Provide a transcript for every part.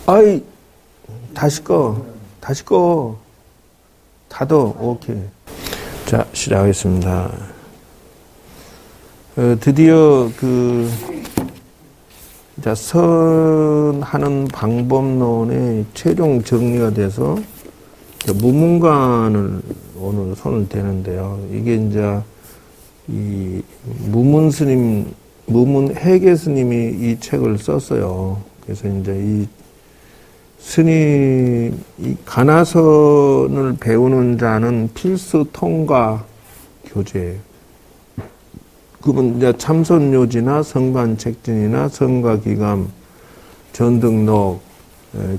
아이, 다시 꺼. 닫어. 오케이. 자, 시작하겠습니다. 드디어 자, 선하는 방법론의 최종 정리가 돼서 무문관을 오늘 손을 대는데요. 이게 이제 이 무문 해계 스님이 이 책을 썼어요. 그래서 이제 이 스님, 이 가나선을 배우는 자는 필수 통과 교재예요. 그분 이제 참선요지나 성관책진이나 성가기감, 전등록,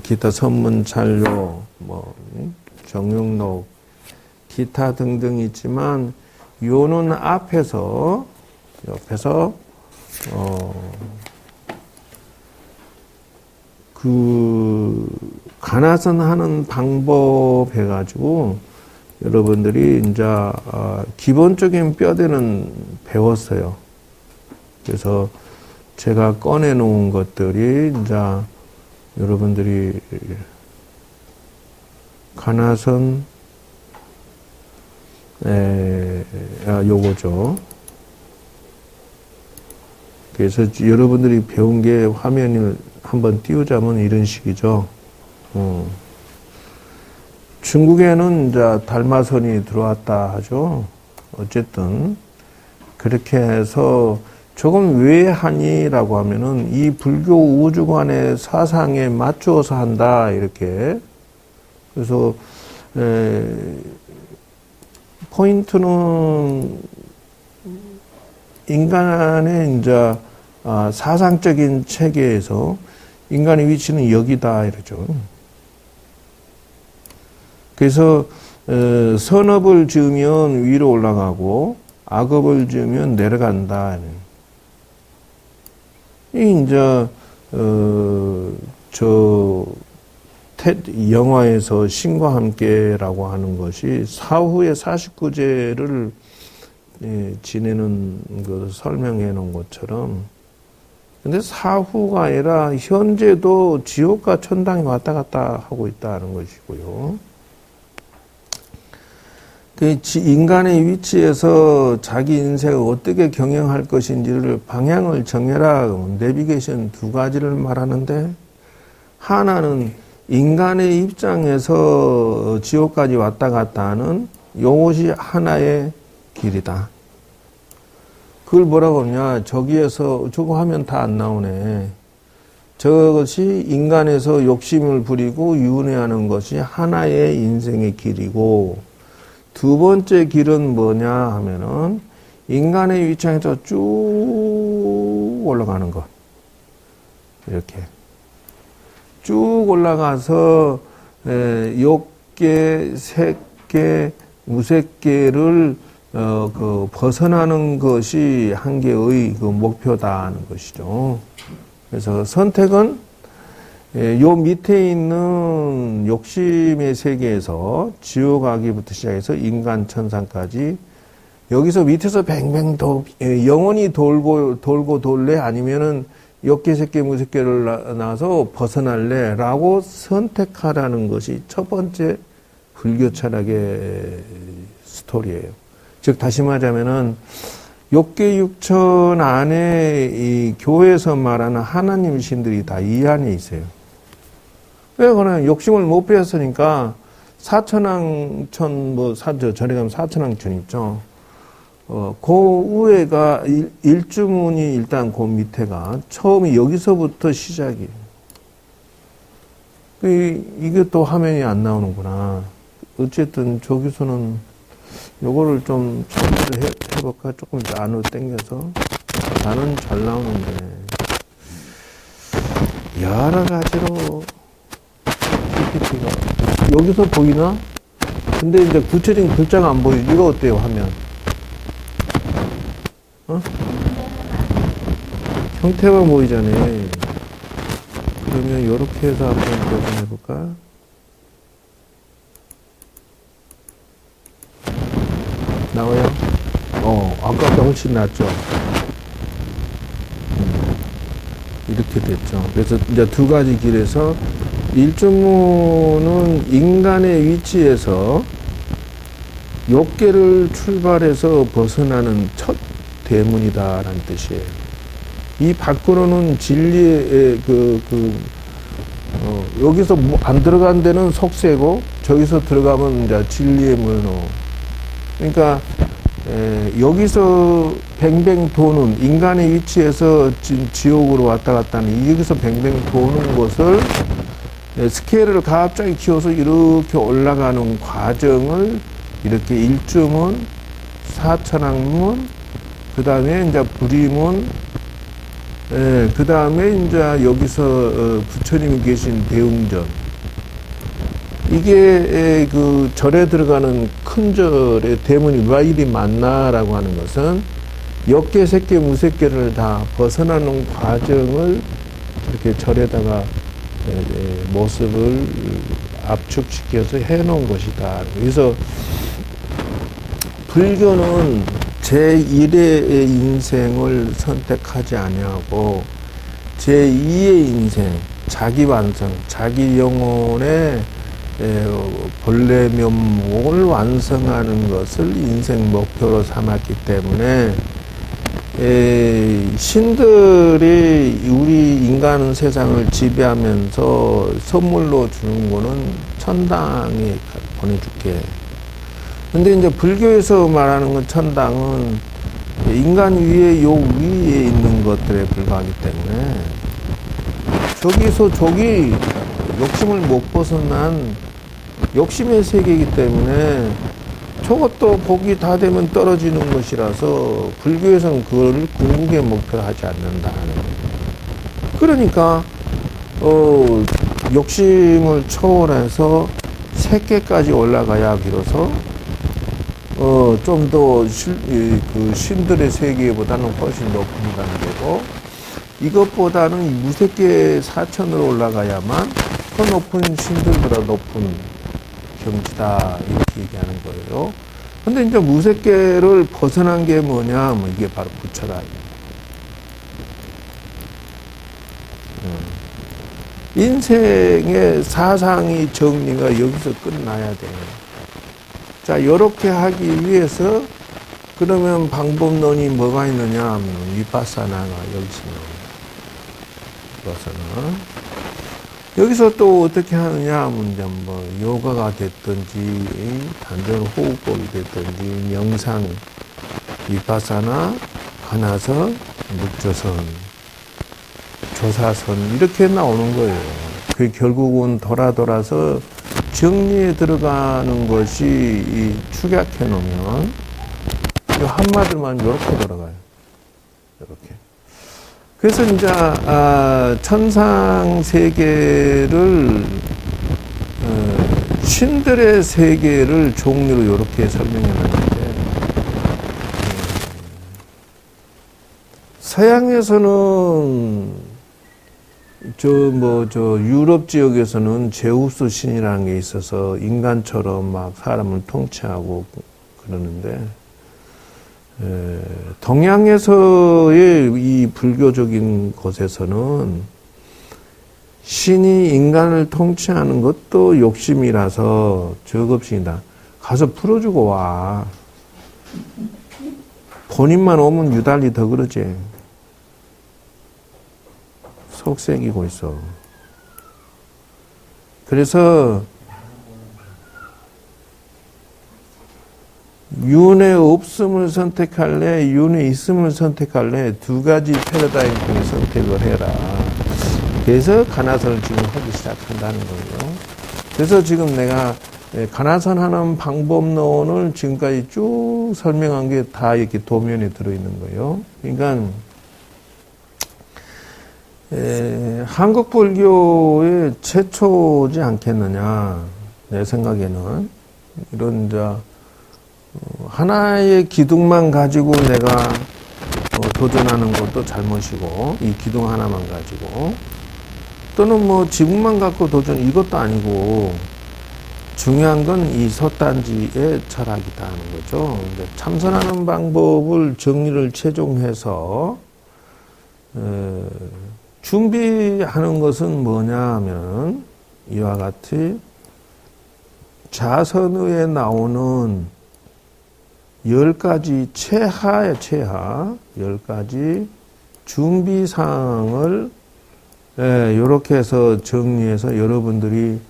기타 선문찰료, 정육록, 기타 등등 있지만 요는 옆에서 가나선 하는 방법 해가지고 여러분들이 이제 기본적인 뼈대는 배웠어요. 그래서 제가 꺼내 놓은 것들이 이제 여러분들이 가나선 요거죠. 그래서 여러분들이 배운 게 화면을 한번 띄우자면 이런 식이죠. 중국에는 이제 달마선이 들어왔다 하죠. 어쨌든 그렇게 해서 조금 왜 하니라고 하면은 이 불교 우주관의 사상에 맞추어서 한다 이렇게. 그래서 포인트는 인간의 이제 사상적인 체계에서 인간의 위치는 여기다 이러죠. 그래서 선업을 지으면 위로 올라가고 악업을 지으면 내려간다. 이 이제 영화에서 신과 함께라고 하는 것이 사후의 49제를 지내는 것을 설명해 놓은 것처럼, 근데 사후가 아니라 현재도 지옥과 천당이 왔다 갔다 하고 있다는 것이고요. 인간의 위치에서 자기 인생을 어떻게 경영할 것인지를 방향을 정해라. 내비게이션 두 가지를 말하는데, 하나는 인간의 입장에서 지옥까지 왔다 갔다 하는 이것이 하나의 길이다. 그걸 뭐라고 하냐. 저기에서 저거 하면 다 안 나오네. 저것이 인간에서 욕심을 부리고 윤회하는 것이 하나의 인생의 길이고, 두 번째 길은 뭐냐 하면은 인간의 위치에서 쭉 올라가는 것. 이렇게 쭉 올라가서 욕계, 색계, 무색계를 벗어나는 것이 한 개의 목표다는 것이죠. 그래서 선택은 요 밑에 있는 욕심의 세계에서 지옥 가기부터 시작해서 인간 천상까지 여기서 밑에서 뱅뱅 영원히 돌고 돌래 아니면은 욕계, 색계, 무색계를 나서 벗어날래 라고 선택하라는 것이 첫 번째 불교 철학의 스토리예요. 즉 다시 말하자면은 욕계 육천 안에 이 교회에서 말하는 하나님 신들이 다 이 안에 있어요. 왜 그러냐? 욕심을 못 빼앗으니까 사천왕천 전에 가면 사천왕천 있죠. 그 위에가 일주문이 일단 그 밑에가 처음이 여기서부터 시작이에요. 이게 또 화면이 안 나오는구나. 어쨌든 저기서는 요거를 좀 처음부터 해볼까? 조금 안으로 당겨서. 나는 잘 나오는데. 여러 가지로 PPT가. 여기서 보이나? 근데 이제 구체적인 글자가 안 보이죠. 이거 어때요, 화면? 형태만 보이잖아요. 그러면 이렇게 해서 한번 도전해볼까? 나와요? 아까보다 훨씬 낫죠? 이렇게 됐죠. 그래서 이제 두 가지 길에서 일주문은 인간의 위치에서 욕계를 출발해서 벗어나는 첫 대문이다라는 뜻이에요. 이 밖으로는 진리의 여기서 안 들어간 데는 속세고 저기서 들어가면 이제 진리의 문호. 그러니까 여기서 뱅뱅 도는 인간의 위치에서 지옥으로 왔다 갔다 하는 여기서 뱅뱅 도는 것을 스케일을 갑자기 키워서 이렇게 올라가는 과정을 이렇게 일주문, 사천왕문, 그 다음에 이제 불의문, 그 다음에 이제 여기서 부처님이 계신 대웅전. 이게 그 절에 들어가는 큰 절의 대문이 왜 이리 많나라고 하는 것은 역계, 색계, 무색계를 다 벗어나는 과정을 이렇게 절에다가 모습을 압축시켜서 해놓은 것이다. 그래서 불교는 제1의 인생을 선택하지 아니하고 제2의 인생, 자기 완성, 자기 영혼의 본래 면목을 완성하는 것을 인생 목표로 삼았기 때문에 신들이 우리 인간 세상을 지배하면서 선물로 주는 거는 천당에 보내줄게. 근데 이제 불교에서 말하는 건 천당은 인간 위에 요 위에 있는 것들에 불과하기 때문에 저기서 저기 욕심을 못 벗어난 욕심의 세계이기 때문에 저것도 복이 다 되면 떨어지는 것이라서 불교에서는 그걸 궁극의 목표로 하지 않는다는 거예요. 그러니까 욕심을 초월해서 세계까지 올라가야 비로소 좀 더 그 신들의 세계보다는 훨씬 높은 단계고 이것보다는 무색계 사천으로 올라가야만 더 높은 신들보다 높은 경지다 이렇게 얘기하는 거예요. 근데 이제 무색계를 벗어난 게 뭐냐 뭐 이게 바로 부처다. 인생의 사상이 정리가 여기서 끝나야 돼요. 자, 요렇게 하기 위해서 그러면 방법론이 뭐가 있느냐 하면 위파사나가 여기서 나옵니다. 여기서 또 어떻게 하느냐 하면 이제 뭐 요가가 됐든지 단전 호흡법이 됐든지 명상, 위파사나, 가나선, 묵조선, 조사선 이렇게 나오는 거예요. 그 결국은 돌아서 정리에 들어가는 것이 이 축약해 놓으면 이 한마디만 이렇게 돌아가요. 이렇게. 그래서 이제 천상 세계를 신들의 세계를 종류로 이렇게 설명해 놨는데 서양에서는 유럽 지역에서는 제우스 신이라는 게 있어서 인간처럼 막 사람을 통치하고 그러는데, 동양에서의 이 불교적인 곳에서는 신이 인간을 통치하는 것도 욕심이라서 저급신이다. 가서 풀어주고 와. 본인만 오면 유달리 더 그러지. 속색이고 있어. 그래서 윤회 없음을 선택할래, 윤회 있음을 선택할래, 두 가지 패러다임 중에 선택을 해라. 그래서 가나선을 지금 하기 시작한다는 거예요. 그래서 지금 내가 가나선하는 방법론을 지금까지 쭉 설명한 게 다 이렇게 도면에 들어있는 거예요. 그러니까 한국 불교의 최초지 않겠느냐, 내 생각에는. 이런, 하나의 기둥만 가지고 내가 도전하는 것도 잘못이고, 이 기둥 하나만 가지고, 또는 뭐 지붕만 갖고 도전, 이것도 아니고, 중요한 건 이 솥단지의 철학이다 하는 거죠. 참선하는 방법을 정리를 최종해서, 준비하는 것은 뭐냐 하면 이와 같이 자선의에 나오는 10가지 최하의 최하 10가지 준비사항을 이렇게 해서 정리해서 여러분들이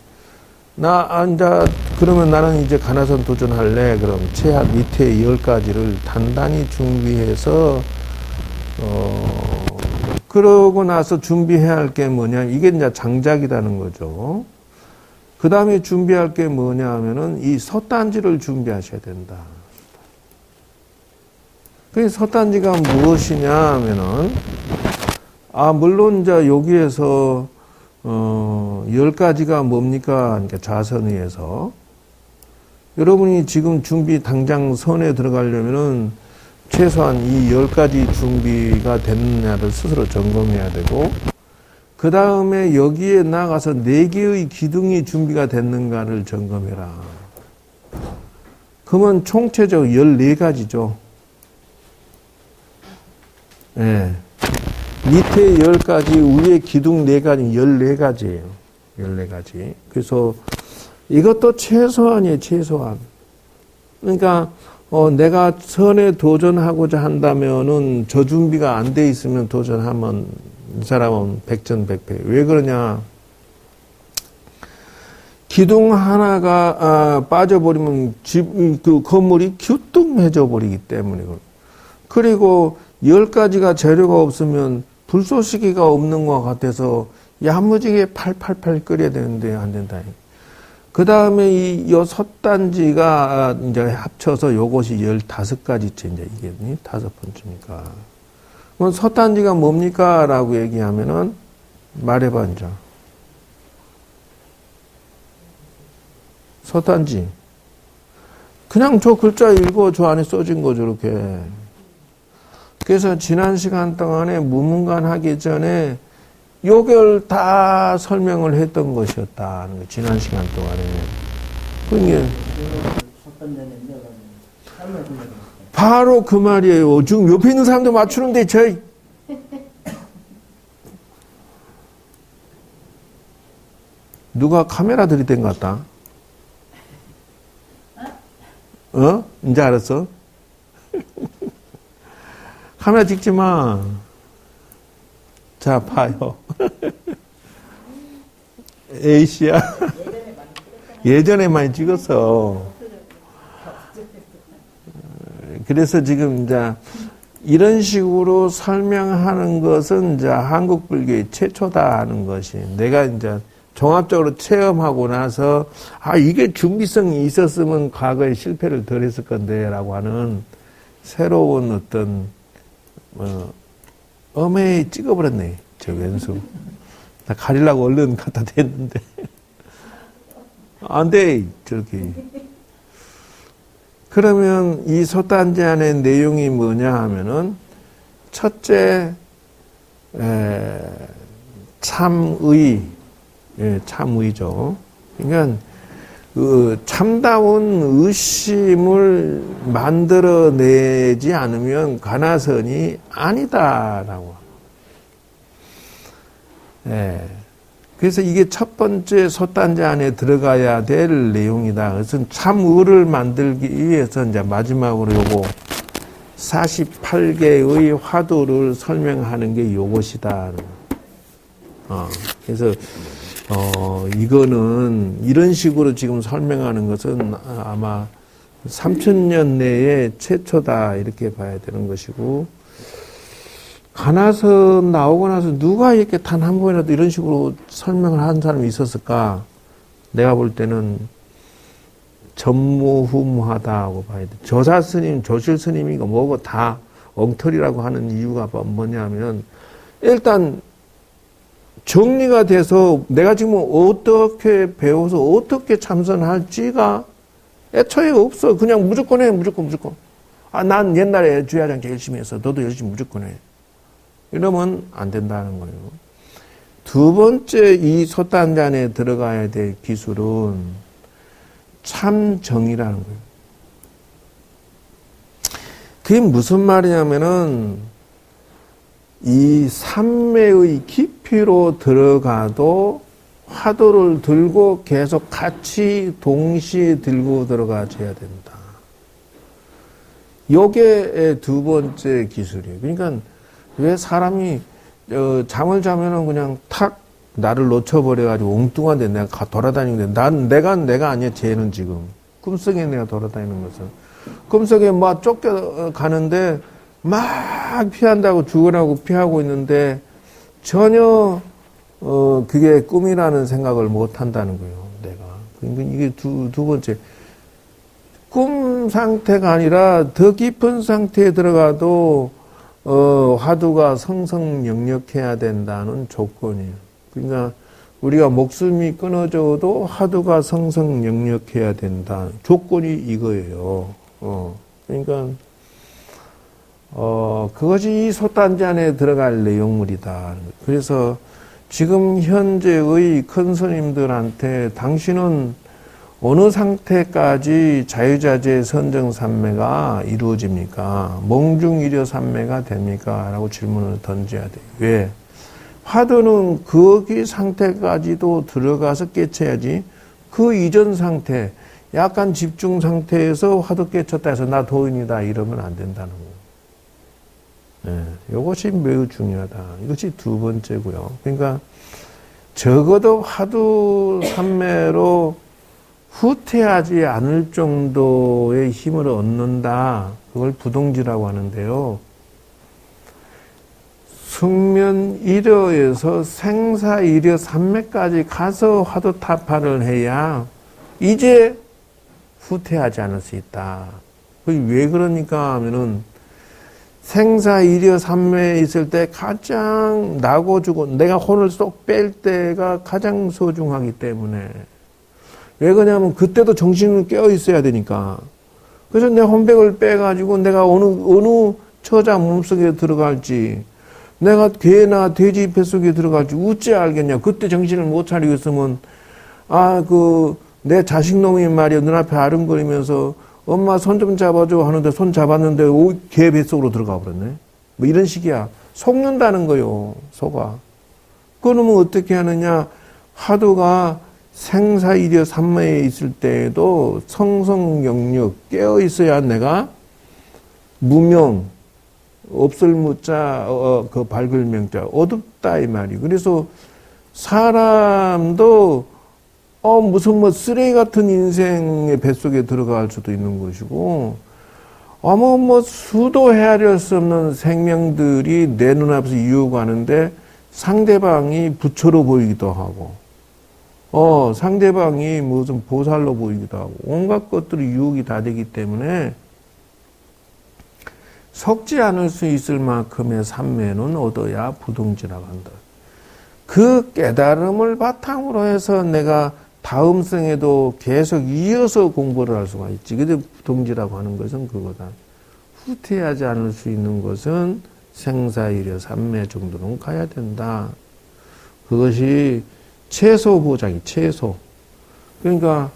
그러면 나는 이제 가나선 도전할래. 그럼 최하 밑에 10가지를 단단히 준비해서 그러고 나서 준비해야 할 게 뭐냐. 이게 이제 장작이라는 거죠. 그 다음에 준비할 게 뭐냐 하면은 이 솥단지를 준비하셔야 된다. 그 솥단지가 무엇이냐 하면은, 물론 이제 여기에서, 10가지가 뭡니까? 그러니까 자선의에서. 여러분이 지금 당장 선에 들어가려면은 최소한 이 10가지 준비가 됐느냐를 스스로 점검해야 되고, 그 다음에 여기에 나가서 4개의 기둥이 준비가 됐는가를 점검해라. 그러면 총체적으로 14가지죠. 예. 밑에 10가지, 위에 기둥 4가지, 14가지예요. 14가지. 그래서 이것도 최소한이에요, 최소한. 그러니까, 내가 선에 도전하고자 한다면은 저 준비가 안 돼 있으면 도전하면 이 사람은 백전백패. 왜 그러냐? 기둥 하나가 빠져버리면 그 건물이 규뚱해져 버리기 때문에. 그리고 10가지가 재료가 없으면 불쏘시개가 없는 것 같아서 야무지게 팔팔팔 끓여야 되는데 안 된다. 그 다음에 이 솥단지가 이제 합쳐서 요것이 15가지째 이제 이게 5번째니까. 그럼 솥단지가 뭡니까? 라고 얘기하면은 말해봐, 이제. 솥단지. 그냥 저 글자 읽어, 저 안에 써진 거 저렇게. 그래서 지난 시간 동안에 무문관 하기 전에 요걸 다 설명을 했던 것이었다는 거, 지난 시간 동안에. 그게 바로 그 말이에요. 지금 옆에 있는 사람도 맞추는데 누가 카메라 들이댄 것 같다. 이제 알았어? 카메라 찍지 마. 자, 봐요. A씨야. 예전에 많이 찍었어. 그래서 지금 이제 이런 식으로 설명하는 것은 이제 한국 불교의 최초다 하는 것이, 내가 이제 종합적으로 체험하고 나서 이게 준비성이 있었으면 과거에 실패를 덜 했을 건데 라고 하는 새로운 어떤 어메이 찍어버렸네, 저 왼수. 나 가리려고 얼른 갖다 댔는데. 안 돼, 저렇게. 그러면 이 솥단지 안의 내용이 뭐냐 하면은, 첫째, 참의, 참의죠. 그러니까, 참다운 의심을 만들어내지 않으면 가나선이 아니다라고. 그래서 이게 첫 번째 솥단지 안에 들어가야 될 내용이다. 그래서 참의를 만들기 위해서 이제 마지막으로 요거 48개의 화두를 설명하는 게 요것이다. 그래서 이거는 이런 식으로 지금 설명하는 것은 아마 3000년 내에 최초다 이렇게 봐야 되는 것이고, 가나선 나오고 나서 누가 이렇게 단 한 번이라도 이런 식으로 설명을 한 사람이 있었을까? 내가 볼 때는 전무후무하다고 봐야 돼. 저사 스님, 조실 스님이고 뭐고 다 엉터리라고 하는 이유가 뭐냐면, 일단 정리가 돼서 내가 지금 어떻게 배워서 어떻게 참선할지가 애초에 없어. 그냥 무조건 해, 무조건. 난 옛날에 주야장 열심히 했어. 너도 열심히 무조건 해. 이러면 안 된다는 거예요. 두 번째 이 솥단지 안에 들어가야 될 기술은 참정이라는 거예요. 그게 무슨 말이냐면은 이 삼매의 깊이로 들어가도 화두를 들고 계속 같이 동시에 들고 들어가줘야 된다. 요게 두 번째 기술이에요. 그러니까 왜 사람이 잠을 자면은 그냥 탁 나를 놓쳐버려가지고 엉뚱한데 내가 돌아다니는데 내가 아니야. 쟤는 지금 꿈속에 내가 돌아다니는 것은 꿈속에 막 쫓겨가는데 막 피한다고 죽으라고 피하고 있는데 전혀 그게 꿈이라는 생각을 못 한다는 거예요. 내가. 그러니까 이게 두 번째. 꿈 상태가 아니라 더 깊은 상태에 들어가도 화두가 성성역력해야 된다는 조건이에요. 그러니까 우리가 목숨이 끊어져도 화두가 성성역력해야 된다. 조건이 이거예요. 그러니까 그것이 이 솥단지 안에 들어갈 내용물이다. 그래서 지금 현재의 큰 스님들한테 당신은 어느 상태까지 자유자재 선정삼매가 이루어집니까? 몽중이려삼매가 됩니까? 라고 질문을 던져야 돼요. 왜? 화두는 거기 상태까지도 들어가서 깨쳐야지 그 이전 상태, 약간 집중 상태에서 화두 깨쳤다 해서 나 도인이다 이러면 안 된다는 거예요. 네, 이것이 매우 중요하다. 이것이 두 번째고요. 그러니까 적어도 화두 삼매로 후퇴하지 않을 정도의 힘을 얻는다. 그걸 부동지라고 하는데요. 승면이려에서 생사이려 삼매까지 가서 화두 타파를 해야 이제 후퇴하지 않을 수 있다. 왜 그러니까 하면은 생사이려 삼매에 있을 때 가장 나고 주고 내가 혼을 쏙 뺄 때가 가장 소중하기 때문에 왜 그러냐면 그때도 정신을 깨어 있어야 되니까. 그래서 내 혼백을 빼가지고 내가 어느 처자 몸속에 들어갈지 내가 개나 돼지 뱃속에 들어갈지 어찌 알겠냐. 그때 정신을 못 차리고 있으면 내 자식놈이 말이야 눈앞에 아른거리면서 엄마 손 좀 잡아줘 하는데 손 잡았는데 개 뱃속으로 들어가 버렸네. 뭐 이런 식이야. 속는다는 거요. 속아. 그러면 어떻게 하느냐. 화두가 생사이려 삼매에 있을 때에도 성성역력 깨어 있어야 내가 무명 없을 무자 그 밝을 명자 어둡다 이 말이. 그래서 사람도 무슨 뭐 쓰레기 같은 인생의 뱃속에 들어갈 수도 있는 것이고 뭐 수도 헤아릴 수 없는 생명들이 내 눈앞에서 유혹하는데 상대방이 부처로 보이기도 하고 상대방이 무슨 보살로 보이기도 하고 온갖 것들이 유혹이 다 되기 때문에 속지 않을 수 있을 만큼의 삼매는 얻어야 부동지라고 한다. 그 깨달음을 바탕으로 해서 내가 다음 생에도 계속 이어서 공부를 할 수가 있지. 근데 부동지라고 하는 것은 그거다. 후퇴하지 않을 수 있는 것은 생사이려 삼매 정도는 가야 된다. 그것이 최소 보장이 최소. 그러니까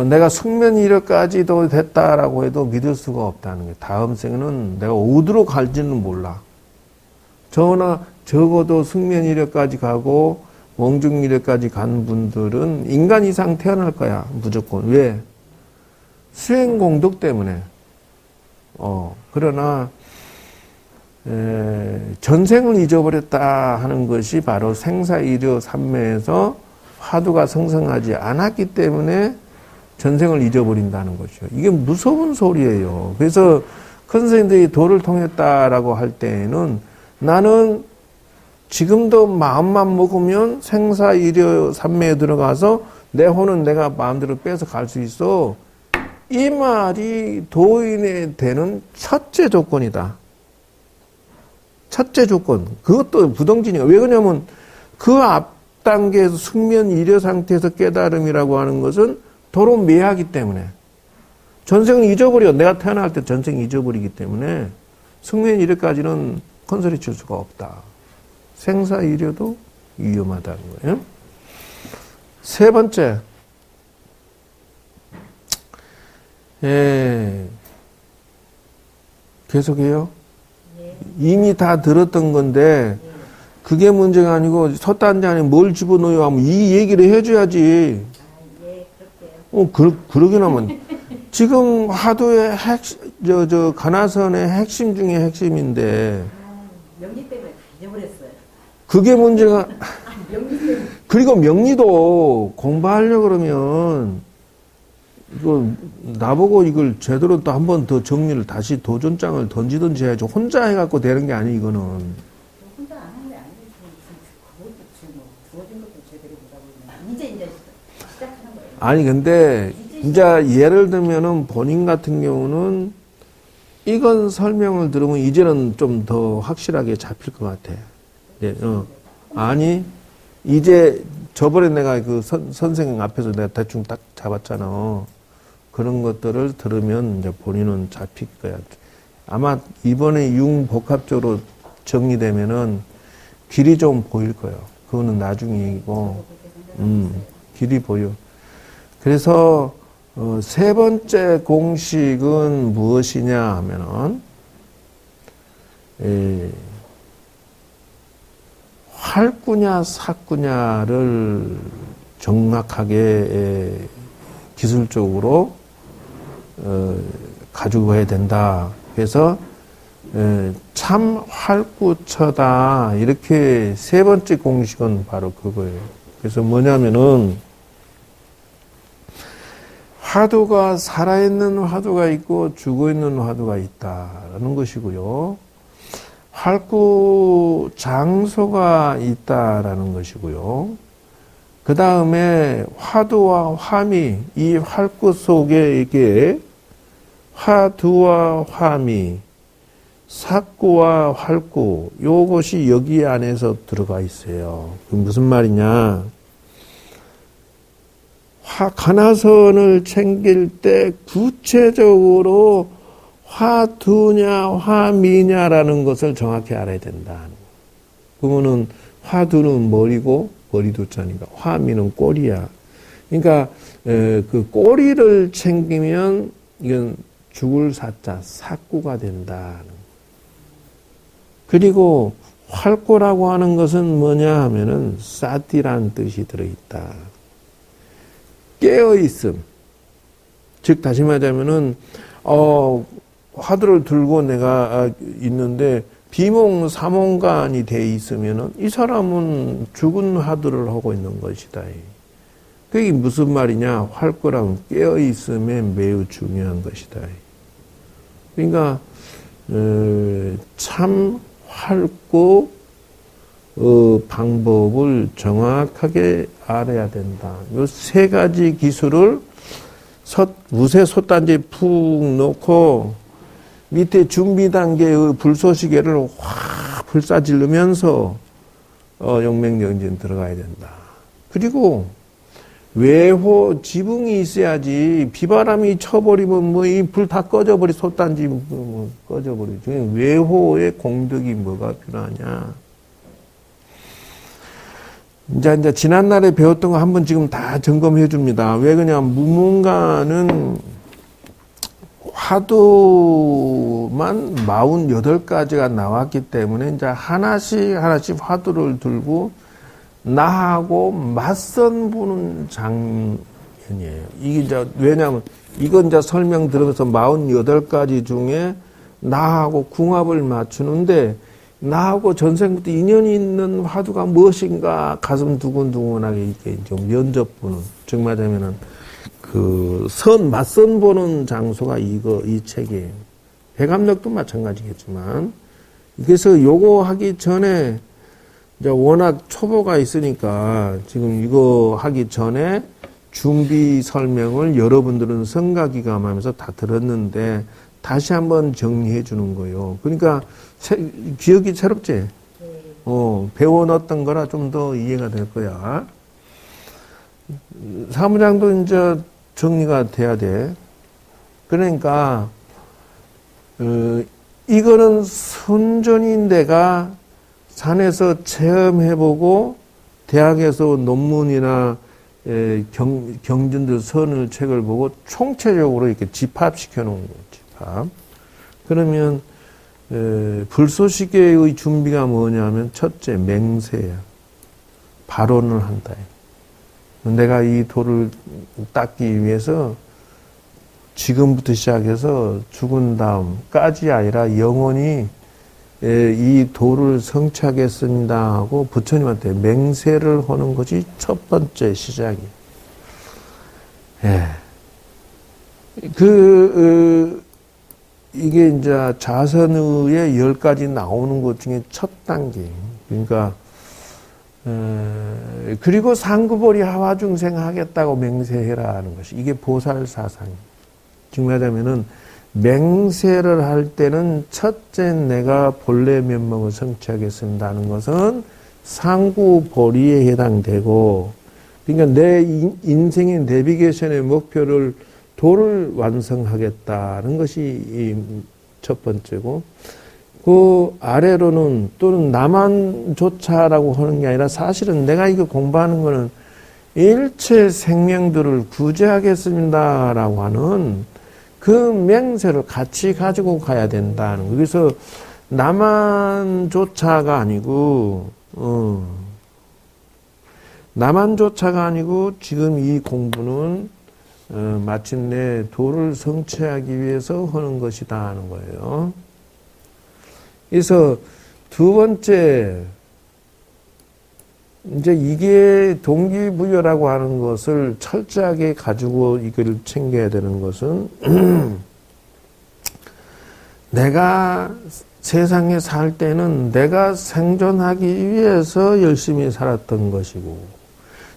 내가 숙면이력까지도 됐다라고 해도 믿을 수가 없다는 거예요. 다음 생에는 내가 어디로 갈지는 몰라. 적어도 숙면이력까지 가고 몽중이력까지 간 분들은 인간 이상 태어날 거야. 무조건. 왜? 수행공덕 때문에. 그러나 전생을 잊어버렸다 하는 것이 바로 생사이려 삼매에서 화두가 성성하지 않았기 때문에 전생을 잊어버린다는 것이죠. 이게 무서운 소리예요. 그래서 큰 스님들이 도를 통했다라고 할 때에는 나는 지금도 마음만 먹으면 생사이려 삼매에 들어가서 내 혼은 내가 마음대로 빼서 갈 수 있어. 이 말이 도인에 되는 첫째 조건이다. 첫째 조건. 그것도 부동진이야. 왜 그러냐면 그 앞 단계에서 숙면 이려 상태에서 깨달음이라고 하는 것은 도로 매하기 때문에 전생을 잊어버려. 내가 태어날 때 전생 잊어버리기 때문에 숙면 이려까지는 컨소리 칠 수가 없다. 생사 이려도 위험하다는 거예요. 세 번째. 계속해요. 이미 다 들었던 건데 그게 문제가 아니고 솥단지 안에 뭘 집어넣어요 하면 이 얘기를 해줘야지. 예, 그럴게요. 그러긴 하면 지금 화두의 가나선의 핵심 중에 핵심인데 명리 때문에 다 잊어버렸어요. 그게 문제가 명리 때문에. 그리고 명리도 공부하려고 그러면 이거 나보고 이걸 제대로 또 한 번 더 정리를 다시 도전장을 던지든지 해야지 혼자 해갖고 되는 게 아니 이거는. 혼자 안 하는데 안 되지. 그것도 지금 뭐 주어진 것도 제대로 못하고 있는데 이제 시작하는 거예요. 아니 근데 이제 예를 들면은 본인 같은 경우는 이건 설명을 들으면 이제는 좀 더 확실하게 잡힐 것 같아. 예, 아니 이제 저번에 내가 그 선생님 앞에서 내가 대충 딱 잡았잖아. 그런 것들을 들으면 이제 본인은 잡힐 거야. 아마 이번에 융복합적으로 정리되면은 길이 좀 보일 거예요. 그거는 나중 얘기고, 길이 보여. 그래서 세 번째 공식은 무엇이냐 하면은 활구냐 삭구냐를 정확하게 기술적으로 가지고 가야 된다. 그래서 참 활구처다. 이렇게 세 번째 공식은 바로 그거예요. 그래서 뭐냐면은 화두가 살아있는 화두가 있고 죽어있는 화두가 있다라는 것이고요. 활구 장소가 있다라는 것이고요. 그 다음에 화두와 화미, 이 활구 속에 이게 화두와 화미, 삭구와 활구, 요것이 여기 안에서 들어가 있어요. 그 무슨 말이냐? 가나선을 챙길 때 구체적으로 화두냐 화미냐라는 것을 정확히 알아야 된다. 그러면은 화두는 머리고 머리도 자니까 화미는 꼬리야. 그러니까 그 꼬리를 챙기면 이건 죽을 사자 삭구가 된다. 그리고 활구라고 하는 것은 뭐냐 하면은 사티란 뜻이 들어있다. 깨어있음. 즉 다시 말하자면은 화두를 들고 내가 있는데 비몽사몽간이 돼 있으면은 이 사람은 죽은 화두를 하고 있는 것이다. 그게 무슨 말이냐? 활구랑 깨어 있음에 매우 중요한 것이다. 그러니까 참 활구 방법을 정확하게 알아야 된다. 요 세 가지 기술을 무쇠 솥단지에 푹 놓고 밑에 준비 단계의 불쏘시개를 확 불사지르면서 용맹정진 들어가야 된다. 그리고 외호 지붕이 있어야지 비바람이 쳐버리면 뭐 이 불 다 꺼져버리 솥단지 뭐 꺼져버리죠. 외호의 공덕이 뭐가 필요하냐? 이제 지난날에 배웠던 거 한번 지금 다 점검해 줍니다. 왜 그러냐면 무문가는 화두만 48가지가 나왔기 때문에 이제 하나씩 화두를 들고 나하고 맞선 보는 장면이에요. 이게 이제 왜냐하면 이건 이제 설명 들으면서 48가지 중에 나하고 궁합을 맞추는데 나하고 전생부터 인연이 있는 화두가 무엇인가 가슴 두근두근하게 이렇게 좀 면접 보는, 즉 말하자면은 맞선 보는 장소가 이 책이에요. 해감력도 마찬가지겠지만. 그래서 요거 하기 전에 이제 워낙 초보가 있으니까 지금 이거 하기 전에 준비 설명을 여러분들은 성가기감 하면서 다 들었는데 다시 한번 정리해 주는 거예요. 그러니까 기억이 새롭지? 배워놨던 거라 좀 더 이해가 될 거야. 사무장도 이제 정리가 돼야 돼. 그러니까 이거는 순전히 내가 산에서 체험해보고 대학에서 논문이나 경전들 선을 책을 보고 총체적으로 이렇게 집합시켜 놓은 거예요. 집합. 그러면 불쏘시개의 준비가 뭐냐면 첫째 맹세야. 발언을 한다. 내가 이 돌을 닦기 위해서 지금부터 시작해서 죽은 다음까지 아니라 영원히 이 돌을 성취하겠습니다 하고 부처님한테 맹세를 하는 것이 첫 번째 시작이에요. 예. 이게 이제 자선의에 10가지 나오는 것 중에 첫 단계예요. 그러니까, 그리고 상구보리 하화중생 하겠다고 맹세해라 하는 것이, 이게 보살사상이에요. 지금 하자면은, 맹세를 할 때는 첫째 내가 본래 면목을 성취하겠습니다 하는 것은 상구보리에 해당되고, 그러니까 내 인생의 내비게이션의 목표를 도를 완성하겠다는 것이 첫 번째고, 그 아래로는 또는 나만조차라고 하는 게 아니라 사실은 내가 이거 공부하는 거는 일체 생명들을 구제하겠습니다라고 하는 그 맹세를 같이 가지고 가야 된다는 거. 그래서 나만조차가 아니고, 나만조차가 아니고 지금 이 공부는 마침내 도를 성취하기 위해서 하는 것이다 하는 거예요. 그래서 두 번째, 이제 이게 동기부여라고 하는 것을 철저하게 가지고 이걸 챙겨야 되는 것은 내가 세상에 살 때는 내가 생존하기 위해서 열심히 살았던 것이고,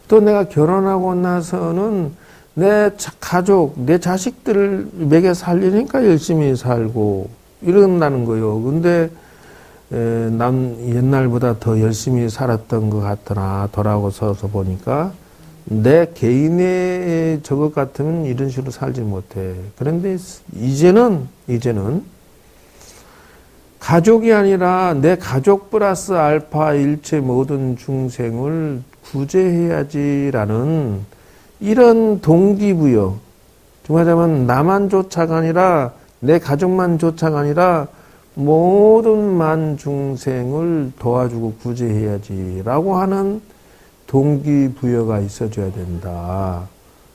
또 내가 결혼하고 나서는 내 가족, 내 자식들을 먹여 살리니까 열심히 살고 이런다는 거예요. 근데 난 옛날보다 더 열심히 살았던 것 같으나 돌아서서 보니까 내 개인의 저것 같으면 이런 식으로 살지 못해. 그런데 이제는 가족이 아니라 내 가족 플러스 알파 일체 모든 중생을 구제해야지라는 이런 동기부여. 좀 하자면 나만조차가 아니라 내 가족만조차가 아니라 모든 만 중생을 도와주고 구제해야지라고 하는 동기부여가 있어줘야 된다.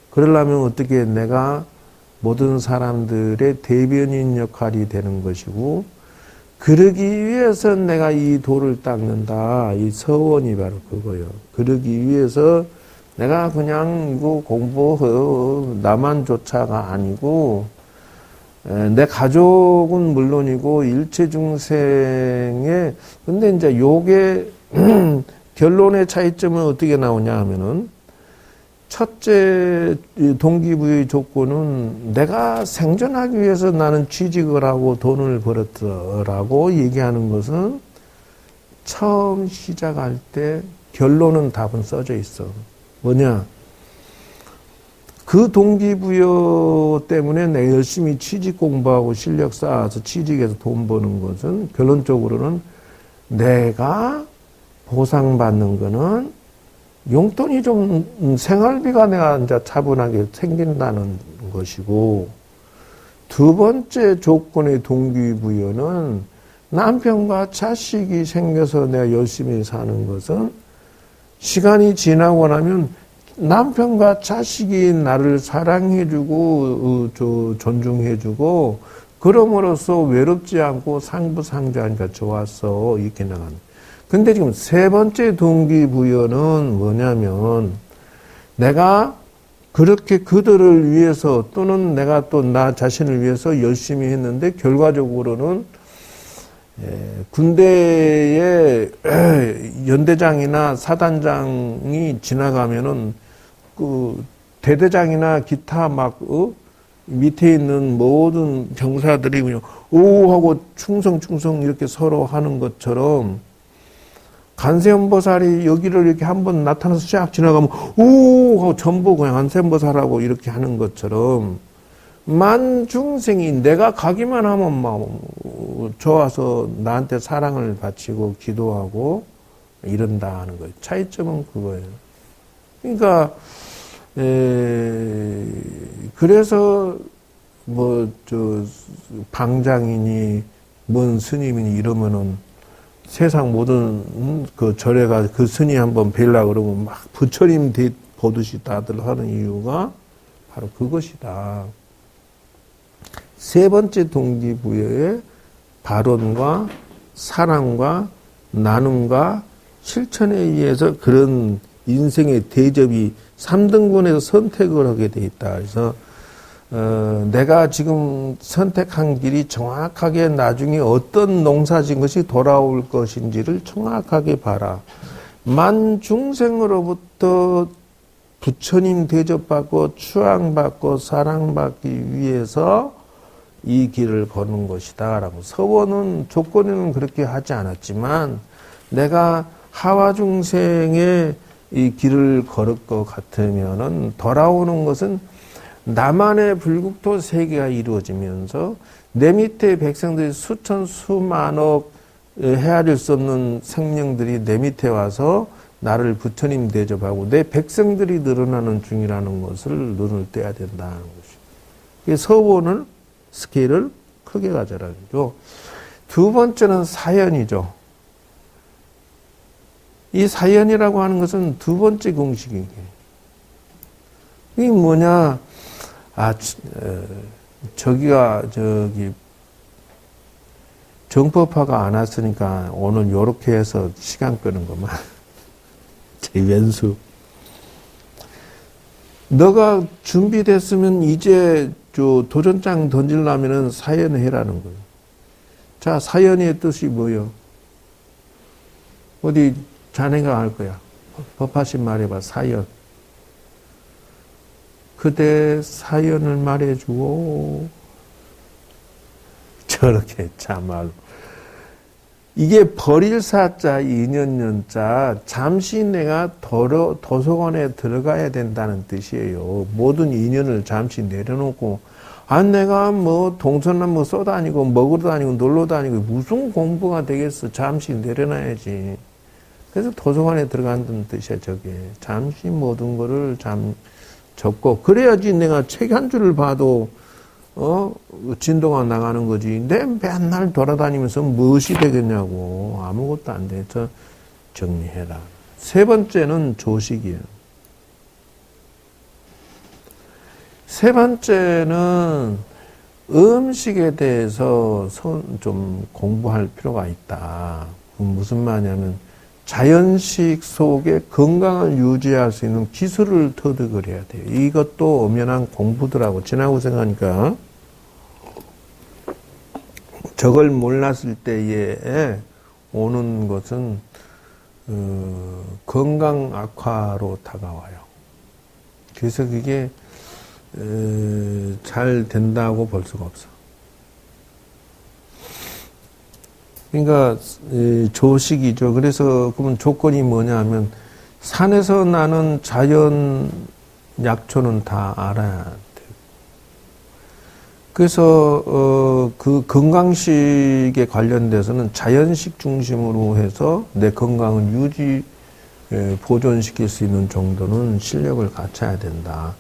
그러려면 어떻게 내가 모든 사람들의 대변인 역할이 되는 것이고, 그러기 위해서 내가 이 도를 닦는다. 이 서원이 바로 그거예요. 그러기 위해서 내가 그냥 이거 공부 나만조차가 아니고 내 가족은 물론이고 일체 중생의, 근데 이제 요게 결론의 차이점은 어떻게 나오냐 하면은, 첫째 동기부여의 조건은 내가 생존하기 위해서 나는 취직을 하고 돈을 벌었더라고 얘기하는 것은 처음 시작할 때 결론은 답은 써져 있어. 뭐냐? 그 동기부여 때문에 내가 열심히 취직 공부하고 실력 쌓아서 취직해서 돈 버는 것은 결론적으로는 내가 보상받는 거는 용돈이 좀 생활비가 내가 이제 차분하게 생긴다는 것이고, 두 번째 조건의 동기부여는 남편과 자식이 생겨서 내가 열심히 사는 것은 시간이 지나고 나면 남편과 자식이 나를 사랑해주고 존중해주고 그럼으로써 외롭지 않고 상부상조하니까 좋았어 이렇게 나가는. 근데 지금 세 번째 동기부여는 뭐냐면, 내가 그렇게 그들을 위해서 또는 내가 또 나 자신을 위해서 열심히 했는데 결과적으로는 군대에 연대장이나 사단장이 지나가면은 그 대대장이나 기타 막 밑에 있는 모든 병사들이 그냥 오 하고 충성 이렇게 서로 하는 것처럼, 간세음보살이 여기를 이렇게 한번 나타나서 쫙 지나가면 오 하고 전부 그냥 간세음보살하고 이렇게 하는 것처럼, 만중생이 내가 가기만 하면 막 좋아서 나한테 사랑을 바치고 기도하고 이런다 하는 거예요. 차이점은 그거예요. 그러니까 그래서 방장이니 뭔 스님이니 이러면은 세상 모든 그 절에 가 그 스님 한번 뵈려고 그러면 막 부처님 보듯이 다들 하는 이유가 바로 그것이다. 세 번째 동기부여의 발언과 사랑과 나눔과 실천에 의해서 그런 인생의 대접이 3등분해서 선택을 하게 돼 있다. 그래서 내가 지금 선택한 길이 정확하게 나중에 어떤 농사진 것이 돌아올 것인지를 정확하게 봐라. 만중생으로부터 부처님 대접받고 추앙받고 사랑받기 위해서 이 길을 거는 것이다 라고. 서원은 조건에는 그렇게 하지 않았지만 내가 하와중생의 이 길을 걸을 것 같으면은 돌아오는 것은 나만의 불국토 세계가 이루어지면서 내 밑에 백성들이 수천 수만억 헤아릴 수 없는 생명들이 내 밑에 와서 나를 부처님 대접하고 내 백성들이 늘어나는 중이라는 것을 눈을 떼야 된다는 것이죠. 서원을 스케일을 크게 가져라는 거죠. 두 번째는 사연이죠. 이 사연이라고 하는 것은 두 번째 공식이에요. 이게 뭐냐? 저기 정법화가 안 왔으니까 오늘 요렇게 해서 시간 끄는 것만. 제 왼수. 너가 준비됐으면 이제 도전장 던지려면은 사연을 해라는 거예요. 자, 사연의 뜻이 뭐예요? 어디 자네가 할 거야. 법화신 말해봐. 사연. 그대 사연을 말해주고 저렇게 참말로 이게 버릴 사자 인연연자 잠시 내가 도서관에 들어가야 된다는 뜻이에요. 모든 인연을 잠시 내려놓고 내가 뭐 동서남 뭐 쏘다니고 먹으러 다니고 놀러 다니고 무슨 공부가 되겠어. 잠시 내려놔야지. 그래서 도서관에 들어간다는 뜻이야. 저게 잠시 모든 거를 접고 그래야지 내가 책 한 줄을 봐도 진도가 나가는 거지. 내 맨날 돌아다니면서 무엇이 되겠냐고. 아무것도 안 돼서 정리해라. 세 번째는 조식이에요. 세 번째는 음식에 대해서 좀 공부할 필요가 있다. 무슨 말이냐면 자연식 속에 건강을 유지할 수 있는 기술을 터득을 해야 돼요. 이것도 엄연한 공부더라고. 지나고 생각하니까 저걸 몰랐을 때에 오는 것은 건강 악화로 다가와요. 그래서 그게 잘 된다고 볼 수가 없어. 그러니까 조식이죠. 그래서 그러면 조건이 뭐냐 하면 산에서 나는 자연 약초는 다 알아야 돼요. 그래서 그 건강식에 관련돼서는 자연식 중심으로 해서 내 건강을 유지 보존시킬 수 있는 정도는 실력을 갖춰야 된다.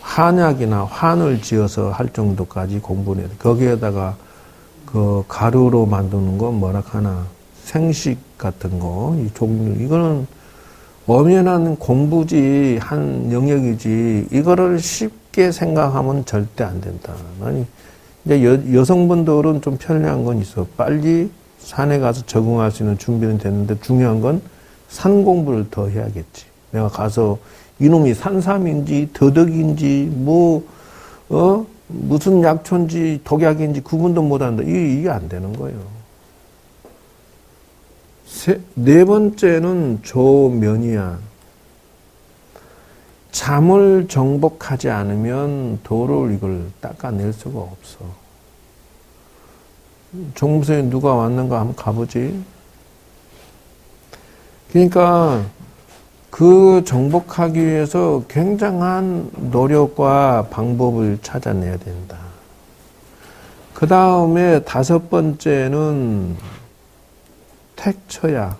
한약이나 환을 지어서 할 정도까지 공부를 해야 돼. 거기에다가 그 가루로 만드는 거 뭐라 하나 생식 같은 거 이 종류 이거는 엄연한 공부지 한 영역이지 이거를 쉽게 생각하면 절대 안 된다. 아니 이제 여성분들은 좀 편리한 건 있어. 빨리 산에 가서 적응할 수 있는 준비는 됐는데 중요한 건 산 공부를 더 해야겠지. 내가 가서 이놈이 산삼인지 더덕인지 무슨 약초인지 독약인지 구분도 못한다. 이게 안 되는 거예요. 네 번째는 조면이야. 잠을 정복하지 않으면 도를 이걸 닦아낼 수가 없어. 종무소에 누가 왔는가 한번 가보지. 그러니까 그 정복하기 위해서 굉장한 노력과 방법을 찾아내야 된다. 그 다음에 다섯 번째는 택처야.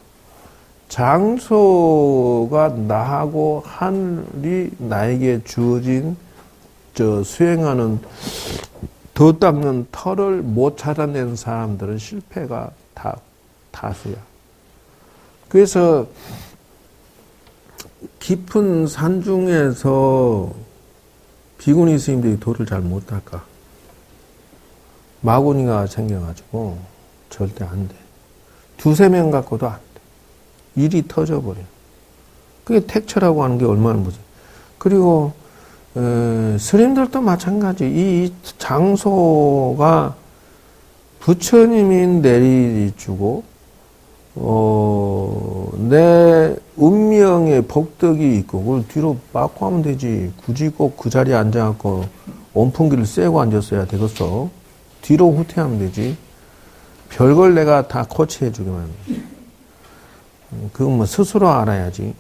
장소가 나하고 하늘이 나에게 주어진 수행하는 더 닦는 털을 못 찾아내는 사람들은 실패가 다수야. 그래서 깊은 산중에서 비구니 스님들이 돌을 잘 못 닦아. 마구니가 생겨가지고 절대 안 돼. 두세 명 갖고도 안 돼. 일이 터져버려. 그게 택처라고 하는 게 얼마나 무서워. 그리고 스님들도 마찬가지. 이 장소가 부처님이 내리주고 내 운명의 복덕이 있고 그걸 뒤로 빠꾸 하면 되지. 굳이 꼭 그 자리에 앉아갖고 온풍기를 쐬고 앉았어야 되겠어. 뒤로 후퇴하면 되지. 별걸 내가 다 코치해주기만 해. 그건 뭐 스스로 알아야지.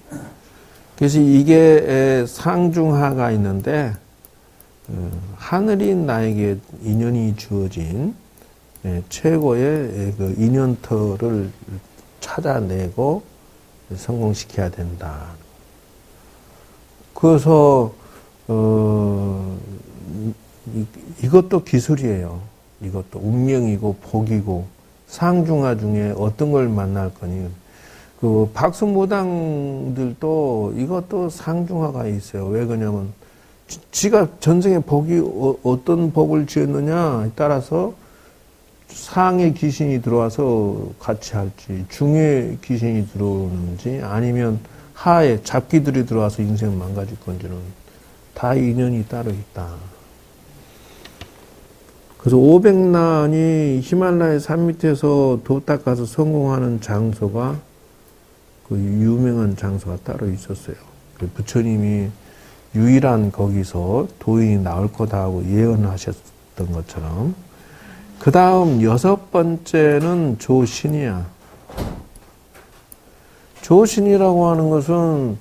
그래서 이게 상중하가 있는데 하늘이 나에게 인연이 주어진 최고의 그 인연터를 찾아내고 성공시켜야 된다. 그래서 이것도 기술이에요. 이것도 운명이고 복이고 상중하 중에 어떤 걸 만날 거니. 그 박수무당들도 이것도 상중하가 있어요. 왜 그러냐면 지가 전생에 복이 어떤 복을 지었느냐에 따라서 상의 귀신이 들어와서 같이 할지, 중의 귀신이 들어오는지, 아니면 하에 잡기들이 들어와서 인생 망가질 건지는 다 인연이 따로 있다. 그래서 500난이 히말라야 산 밑에서 도 닦아서 성공하는 장소가 그 유명한 장소가 따로 있었어요. 부처님이 유일한 거기서 도인이 나올 거다 하고 예언하셨던 것처럼. 그 다음 6번째는 조신이야. 조신이라고 하는 것은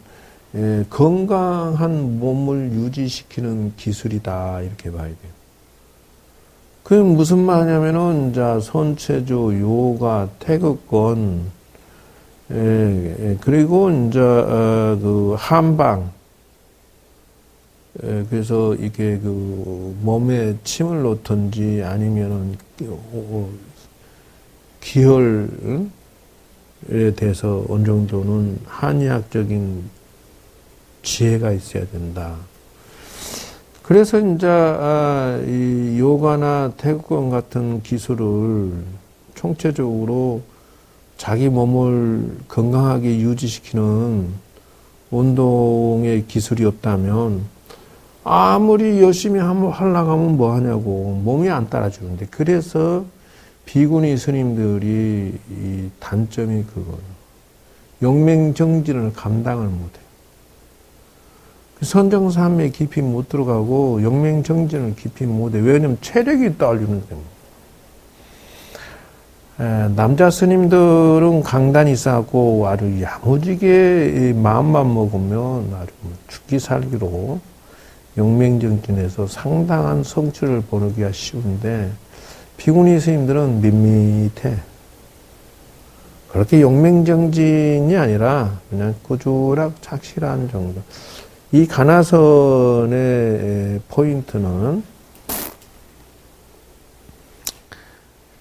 건강한 몸을 유지시키는 기술이다 이렇게 봐야 돼요. 그게 무슨 말이냐면은 자 손체조, 요가, 태극권, 그리고 이제 그 한방, 그래서 이게 그 몸에 침을 놓든지 아니면은 기혈에 대해서 어느 정도는 한의학적인 지혜가 있어야 된다. 그래서 이제 이 요가나 태극권 같은 기술을 총체적으로 자기 몸을 건강하게 유지시키는 운동의 기술이 없다면 아무리 열심히 하려고 하면 뭐 하냐고. 몸이 안 따라주는데. 그래서 비구니 스님들이 이 단점이 그거예요. 영맹정진을 감당을 못해요. 선정삼에 깊이 못 들어가고 영맹정진을 깊이 못해. 왜냐면 체력이 딸리는 때문에. 남자 스님들은 강단이 싸고 아주 야무지게 마음만 먹으면 아주 죽기 살기로 영맹정진에서 상당한 성취를 보기가 쉬운데 비구니 스님들은 밋밋해. 그렇게 영맹정진이 아니라 그냥 꾸준하고 착실한 정도. 이 가나선의 포인트는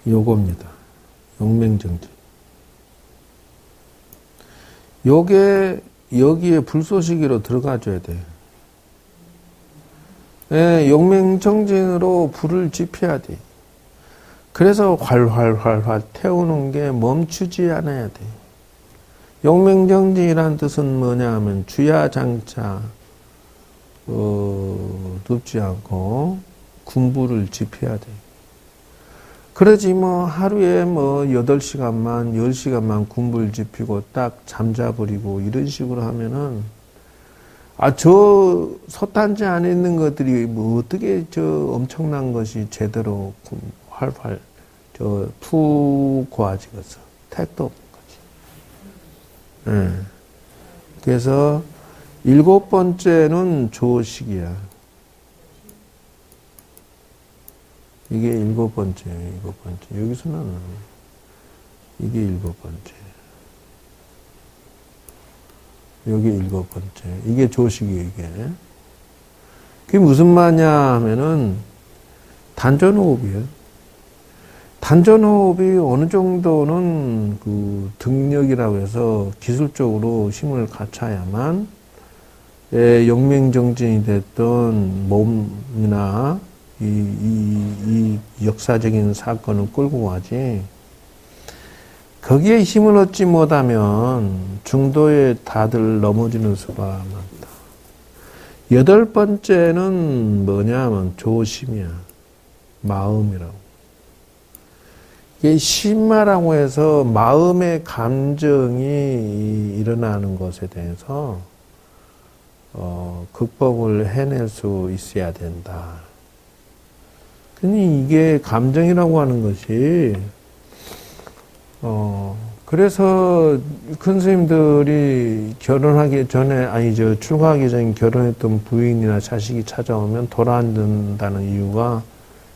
요겁니다. 영맹정진. 요게 여기에 불쏘시개로 들어가줘야 돼. 영맹정진으로 불을 지펴야 돼. 그래서 활활활활 태우는 게 멈추지 않아야 돼. 영맹정진이란 뜻은 뭐냐 하면 주야장차 눕지 않고 군부를 지펴야 돼. 그러지 뭐 하루에 뭐 8시간만 10시간만 군부를 지피고 딱 잠자버리고 이런 식으로 하면은 저 솥단지 안에 있는 것들이 뭐 어떻게 저 엄청난 것이 제대로 활활 푹 고아지겠어. 택도 없는 거지. 그래서 7번째는 조식이야. 이게 7번째예요. 7번째. 여기서는 이게 7번째. 여기 7번째. 이게 조식이에요, 이게. 그게 무슨 말이냐 하면은, 단전호흡이에요. 단전호흡이 어느 정도는 그 등력이라고 해서 기술적으로 힘을 갖춰야만 영맹정진이 됐던 몸이나 이 역사적인 사건을 끌고 가지. 거기에 힘을 얻지 못하면 중도에 다들 넘어지는 수가 많다. 8번째는 뭐냐면 조심이야. 마음이라고. 이게 심마라고 해서 마음의 감정이 일어나는 것에 대해서 극복을 해낼 수 있어야 된다. 근데 이게 감정이라고 하는 것이 그래서 큰 스님들이 결혼하기 전에 출가하기 전에 결혼했던 부인이나 자식이 찾아오면 돌아앉는다는 이유가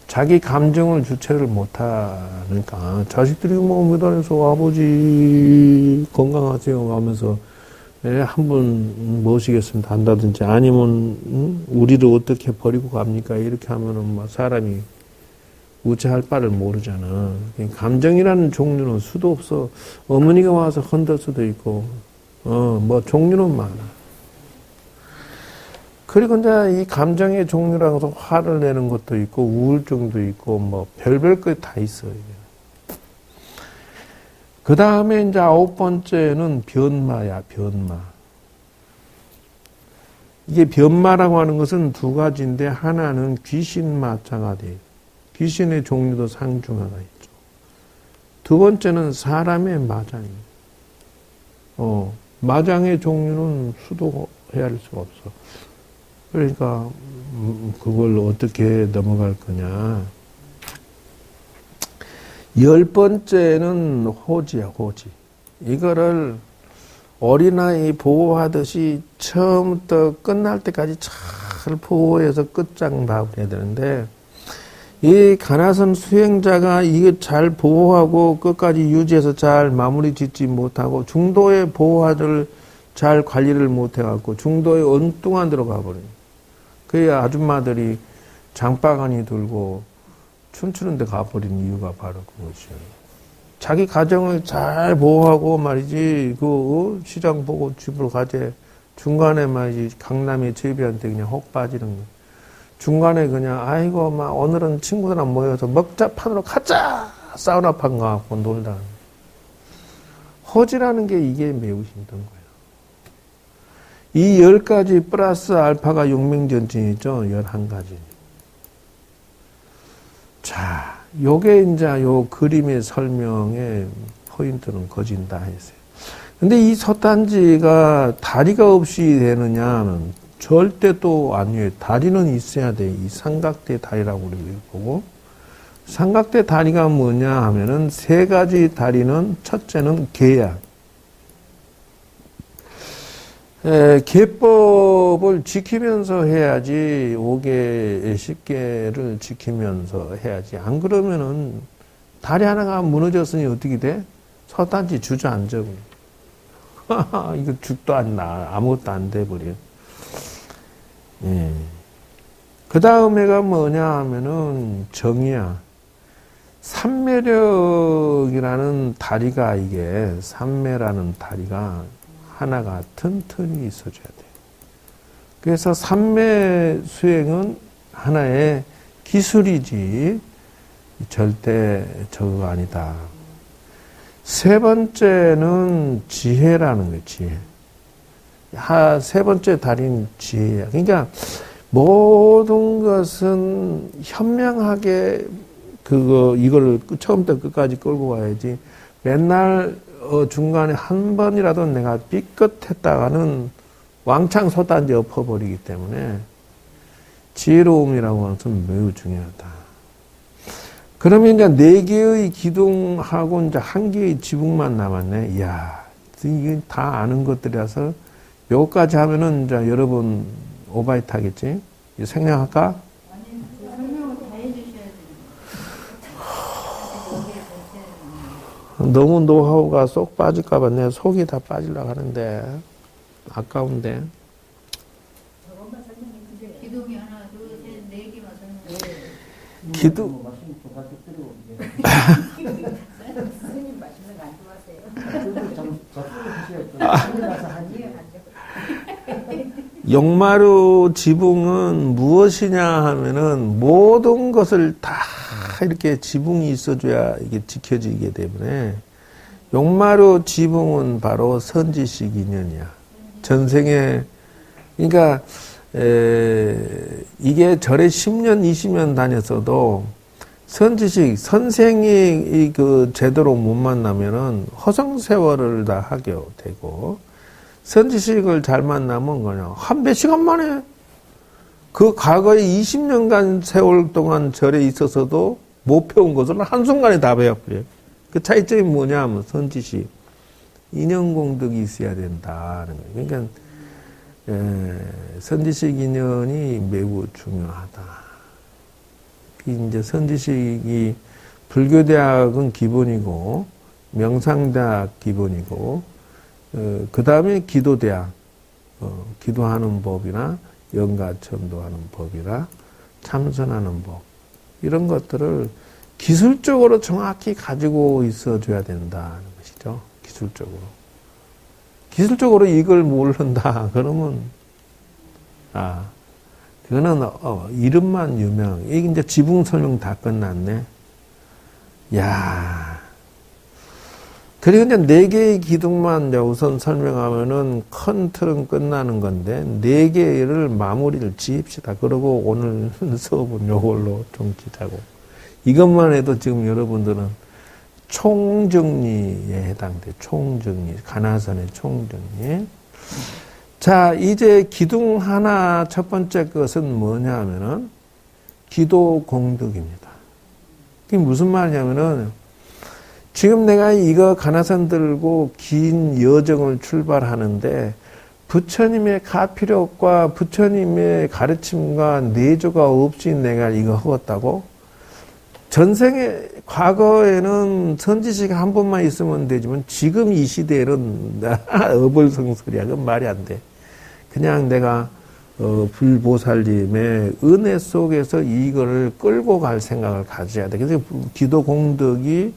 자기 감정을 주체를 못하니까 자식들이 뭐 무단에서 아버지 건강하세요 하면서 한 분 모시겠습니다 한다든지 아니면 우리를 어떻게 버리고 갑니까 이렇게 하면은 막 사람이 우체할 바를 모르잖아. 감정이라는 종류는 수도 없어. 어머니가 와서 흔들 수도 있고 뭐 종류는 많아. 그리고 이제 이 감정의 종류라고 해서 화를 내는 것도 있고 우울증도 있고 뭐 별별 것 다 있어요. 그 다음에 이제 9번째는 변마야, 변마. 이게 변마라고 하는 것은 두 가지인데 하나는 귀신마자가 돼요. 귀신의 종류도 상중하가 있죠. 두 번째는 사람의 마장이에요. 마장의 종류는 수도 헤아릴 수가 없어. 그러니까 그걸 어떻게 넘어갈 거냐. 10번째는 호지야, 호지. 이거를 어린아이 보호하듯이 처음부터 끝날 때까지 잘 보호해서 끝장박을 해야 되는데 이 가나선 수행자가 이게 잘 보호하고 끝까지 유지해서 잘 마무리 짓지 못하고 중도의 보호를 잘 관리를 못해갖고 중도에 엉뚱한 들어가 버려요. 그래야 아줌마들이 장바가니 들고 춤추는 데 가버린 이유가 바로 그것이죠. 자기 가정을 잘 보호하고 말이지, 시장 보고 집으로 가재. 중간에 말이지, 강남의 제비한테 그냥 혹 빠지는 거. 중간에 그냥, 아이고, 오늘은 친구들랑 모여서 먹자판으로 가자! 사우나판 가갖고 놀다. 호지라는 게 이게 매우 힘든 거예요. 이 10가지 플러스 알파가 용맹전진이죠. 11가지. 자, 요게 이제 요 그림의 설명의 포인트는 거진다 했어요. 근데 이 솥단지가 다리가 없이 되느냐는 절대 또 아니에요. 다리는 있어야 돼. 이 삼각대 다리라고 우리가 보고. 삼각대 다리가 뭐냐 하면은 3가지 다리는 첫째는 계야. 계법을 지키면서 해야지 5개, 10개를 지키면서 해야지. 안 그러면은 다리 하나가 무너졌으니 어떻게 돼? 솥단지 주저앉아. 이거 죽도 안 나. 아무것도 안 돼버려. 그 다음에가 뭐냐 하면은 정이야. 삼매력이라는 다리가 이게, 삼매라는 다리가 하나가 튼튼히 있어줘야 돼요. 그래서 삼매 수행은 하나의 기술이지 절대 저거가 아니다. 3번째는 지혜라는 거예요. 지혜. 3번째 다리는 지혜야. 그러니까 모든 것은 현명하게 이거를 처음부터 끝까지 끌고 가야지. 맨날 중간에 한 번이라도 내가 삐끗했다가는 왕창 솥단지 엎어버리기 때문에 지혜로움이라고 하는 것은 매우 중요하다. 그러면 이제 4개의 기둥하고 이제 1개의 지붕만 남았네. 이야, 이게 다 아는 것들이라서 요거까지 하면은 이제 여러분 오바이트 하겠지? 생략할까? 너무 노하우가 쏙 빠질까봐 내 속이 다 빠지려고 하는데 아까운데. 저것만 설명해 주세요. 기둥이 하나, 둘, 셋, 4개만 설명해. 기도 말씀 좀 가지고 들고 스님 맛있는 거 안 좋아하세요? 좀 적극을 하셔야 돼. 가서 하지. 용마루 지붕은 무엇이냐 하면은 모든 것을 다 이렇게 지붕이 있어줘야 이게 지켜지기 때문에 용마루 지붕은 바로 선지식 인연이야. 전생에 그러니까 이게 절에 10년 20년 다녔어도 선지식 선생이 그 제대로 못 만나면은 허송세월을 다 하게 되고 선지식을 잘 만나면 그냥 한 몇 시간 만에 그 과거에 20년간 세월 동안 절에 있어서도 못 배운 것을 한순간에 다 배워버려요. 그 차이점이 뭐냐 하면 선지식 인연공덕이 있어야 된다는 거예요. 그러니까 선지식 인연이 매우 중요하다. 이제 선지식이 불교대학은 기본이고 명상대학 기본이고 그 다음에 기도대학 기도하는 법이나 영가천도하는 법이나 참선하는 법 이런 것들을 기술적으로 정확히 가지고 있어줘야 된다는 것이죠. 기술적으로 이걸 모른다 그러면 그거는 이름만 유명. 이게 이제 지붕 설명 다 끝났네. 야. 그리고 이제 4개의 기둥만 이제 우선 설명하면은 큰 틀은 끝나는 건데 4개를 마무리를 지읍시다. 그러고 오늘 수업은 요걸로 좀 기자고. 이것만 해도 지금 여러분들은 총정리에 해당돼. 총정리. 가나선의 총정리. 자, 이제 기둥 하나 첫 번째 것은 뭐냐 하면은 기도 공덕입니다. 그게 무슨 말이냐면은 지금 내가 이거 가나선 들고 긴 여정을 출발하는데 부처님의 가피력과 부처님의 가르침과 내조가 없이 내가 이거 하겠다고? 전생에 과거에는 선지식 한 번만 있으면 되지만 지금 이 시대에는 어불성설이야. 그건 말이 안 돼. 그냥 내가 불보살님의 은혜 속에서 이거를 끌고 갈 생각을 가져야 돼. 그래서 기도 공덕이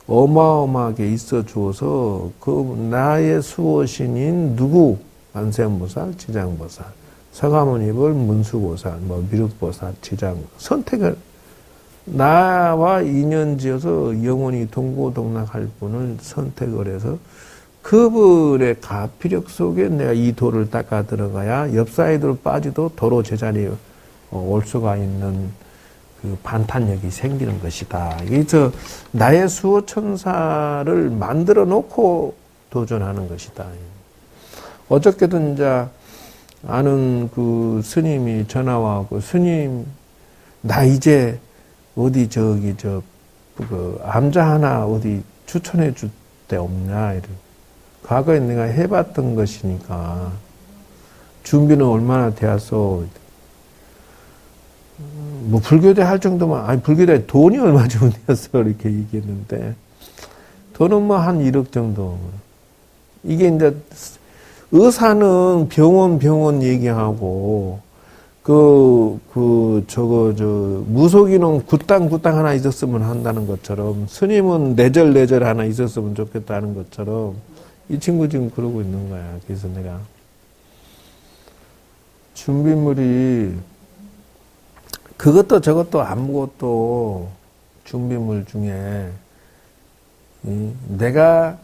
어마어마하게 있어 주어서 그 나의 수호신인 누구? 관세음보살, 지장보살, 서가모니불, 문수보살, 미륵보살, 지장 선택을 나와 인연지어서 영원히 동고동락할 분을 선택을 해서 그분의 가피력 속에 내가 이 도를 닦아 들어가야 옆 사이드로 빠지도 도로 제자리에 올 수가 있는 그 반탄력이 생기는 것이다. 그래서 나의 수호천사를 만들어 놓고 도전하는 것이다. 어저께도 이제 아는 그 스님이 전화 와고 스님 나 이제 어디 그 암자 하나 어디 추천해 줄 데 없냐 이래. 과거에 내가 해봤던 것이니까 준비는 얼마나 되었어. 뭐 불교대 할 정도면 아니 불교대 돈이 얼마 정도 되었어 이렇게 얘기했는데 돈은 뭐 한 1억 정도. 이게 이제 의사는 병원 얘기하고 무속인은 굿당 하나 있었으면 한다는 것처럼 스님은 내절 하나 있었으면 좋겠다는 것처럼 이 친구 지금 그러고 있는 거야. 그래서 내가 준비물이 그것도 저것도 아무것도 준비물 중에 내가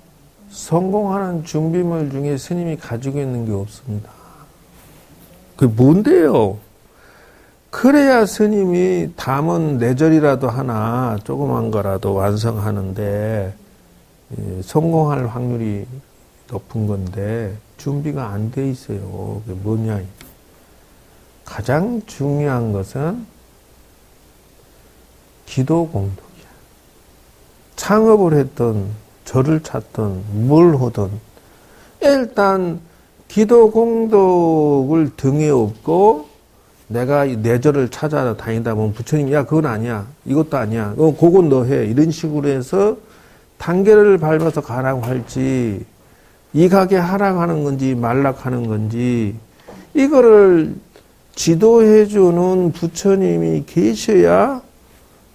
성공하는 준비물 중에 스님이 가지고 있는 게 없습니다. 그게 뭔데요? 그래야 스님이 담은 내절이라도 하나 조그만 거라도 완성하는데 성공할 확률이 높은 건데 준비가 안 돼 있어요. 그게 뭐냐? 가장 중요한 것은 기도 공덕이야. 창업을 했던 절을 찾던 뭘 하든 일단 기도 공덕을 등에 업고 내가 내절을 찾아다니다 보면 부처님이 야 그건 아니야. 이것도 아니야. 그건 너 해. 이런 식으로 해서 단계를 밟아서 가라고 할지 이 가게 하락하는 건지 말락하는 건지 이거를 지도해주는 부처님이 계셔야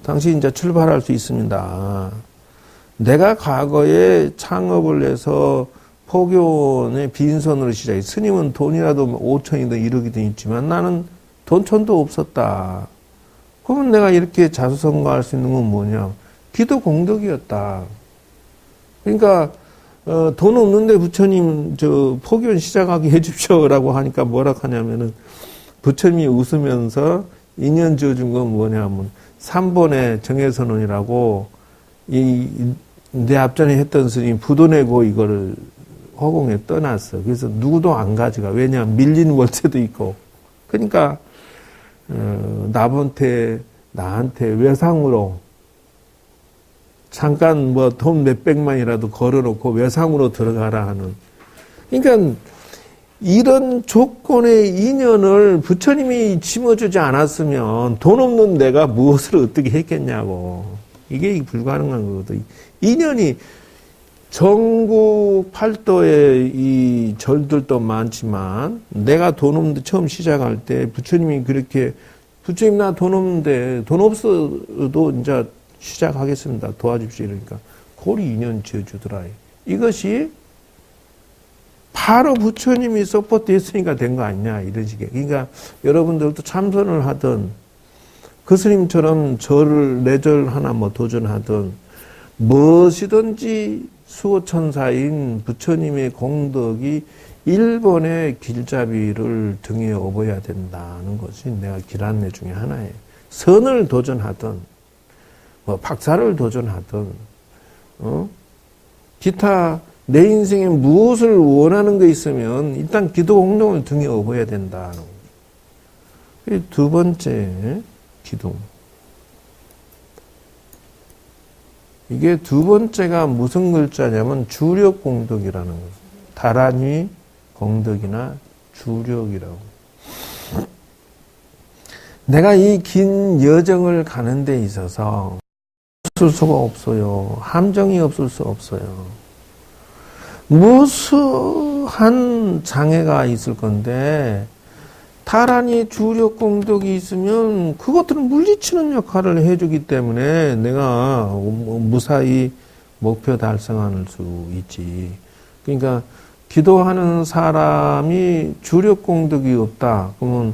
당시 이제 출발할 수 있습니다. 내가 과거에 창업을 해서 포교원의 빈손으로 시작해. 스님은 돈이라도 5천이든 1억이든 있지만 나는 돈천도 없었다. 그러면 내가 이렇게 자수성가할 수 있는 건 뭐냐? 기도 공덕이었다. 그러니까 돈 없는데 부처님 포교원 시작하게 해주십시오라고 하니까 뭐라 하냐면은 부처님이 웃으면서 인연 지어준 건 뭐냐면 3번의 정해선언이라고 내 앞전에 했던 스님이 부도 내고 이거를 허공에 떠났어. 그래서 누구도 안 가져가. 왜냐하면 밀린 월세도 있고. 그러니까 나한테 외상으로 잠깐 뭐 돈 몇백만이라도 걸어놓고 외상으로 들어가라 하는. 그러니까 이런 조건의 인연을 부처님이 심어주지 않았으면 돈 없는 내가 무엇을 어떻게 했겠냐고. 이게 불가능한 거거든. 인연이 전국 팔도에 이 절들도 많지만 내가 돈 없는데 처음 시작할 때 부처님이 그렇게 부처님 나 돈 없는데 돈 없어도 이제 시작하겠습니다. 도와줍시오. 이러니까 고리 인연 지어주더라. 이것이 바로 부처님이 서포트 했으니까 된 거 아니냐 이런 식의. 그러니까 여러분들도 참선을 하든 그 스님처럼 절을 내절 하나 뭐 도전하든 무엇이든지 수호천사인 부처님의 공덕이 일본의 길잡이를 등에 업어야 된다는 것이 내가 길안내 중에 하나예요. 선을 도전하든 뭐 박사를 도전하든 기타 내 인생에 무엇을 원하는 게 있으면 일단 기도 공덕을 등에 업어야 된다는 거예요. 두 번째 기도. 이게 두 번째가 무슨 글자냐면 주력 공덕이라는 거예요. 다란위 공덕이나 주력이라고. 내가 이 긴 여정을 가는 데 있어서 없을 수가 없어요. 함정이 없을 수 없어요. 무수한 장애가 있을 건데 타란이 주력 공덕이 있으면 그것들은 물리치는 역할을 해주기 때문에 내가 무사히 목표 달성할 수 있지. 그러니까 기도하는 사람이 주력 공덕이 없다. 그러면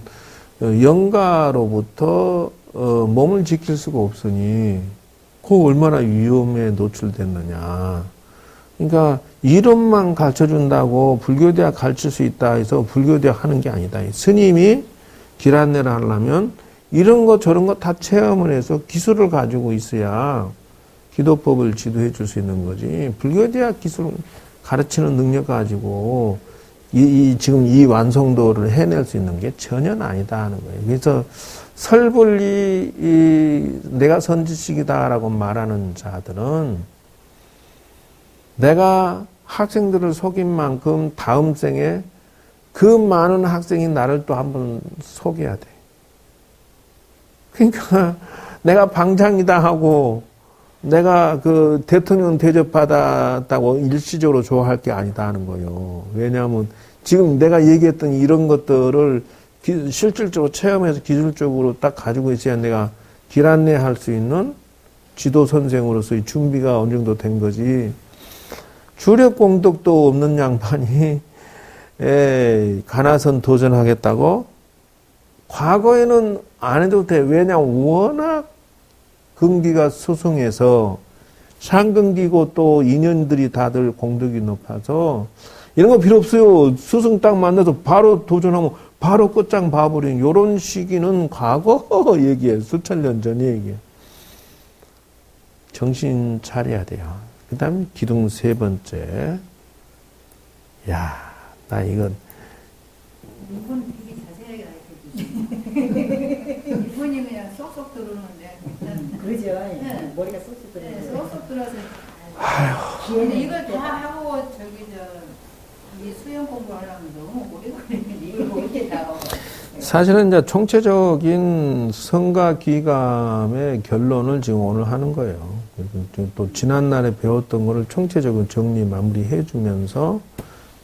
영가로부터 몸을 지킬 수가 없으니 그 얼마나 위험에 노출됐느냐. 그러니까 이론만 가르쳐준다고 불교대학 가르칠 수 있다 해서 불교대학 하는 게 아니다. 스님이 길 안내를 하려면 이런 거 저런 거 다 체험을 해서 기술을 가지고 있어야 기도법을 지도해 줄 수 있는 거지. 불교대학 기술 가르치는 능력 가지고 지금 이 완성도를 해낼 수 있는 게 전혀 아니다 하는 거예요. 그래서 설불리 내가 선지식이다라고 말하는 자들은 내가 학생들을 속인 만큼 다음 생에 그 많은 학생이 나를 또 한번 속여야 돼. 그러니까 내가 방장이다 하고 내가 그 대통령 대접받았다고 일시적으로 좋아할 게 아니다 하는 거예요. 왜냐하면 지금 내가 얘기했던 이런 것들을 실질적으로 체험해서 기술적으로 딱 가지고 있어야 내가 길 안내할 수 있는 지도 선생으로서의 준비가 어느 정도 된 거지. 주력 공덕도 없는 양반이 가나선 도전하겠다고? 과거에는 안 해도 돼. 왜냐하면 워낙 근기가 수승해서 상근기고 또 인연들이 다들 공덕이 높아서 이런 거 필요 없어요. 스승 딱 만나서 바로 도전하면 바로 끝장 봐버리는 이런 시기는 과거 얘기예요. 수천 년 전 얘기예요. 정신 차려야 돼요. 그 다음에 기둥 세 번째. 야, 나 이건. 이분 되게 자세하게 가르쳐주시네. 이분이 그냥 쏙쏙 들어오는데. 그러죠. 네. 머리가 쏙쏙 들어요. 네, 쏙쏙 들어서. 아휴. 근데 이걸 다 하고 이 수영 공부하려면 너무 오래 걸리는데 이걸 어떻게 다 하고. 사실은 이제 총체적인 성가 기감의 결론을 지금 오늘 하는 거예요. 또 지난날에 배웠던 거를 총체적으로 정리 마무리해 주면서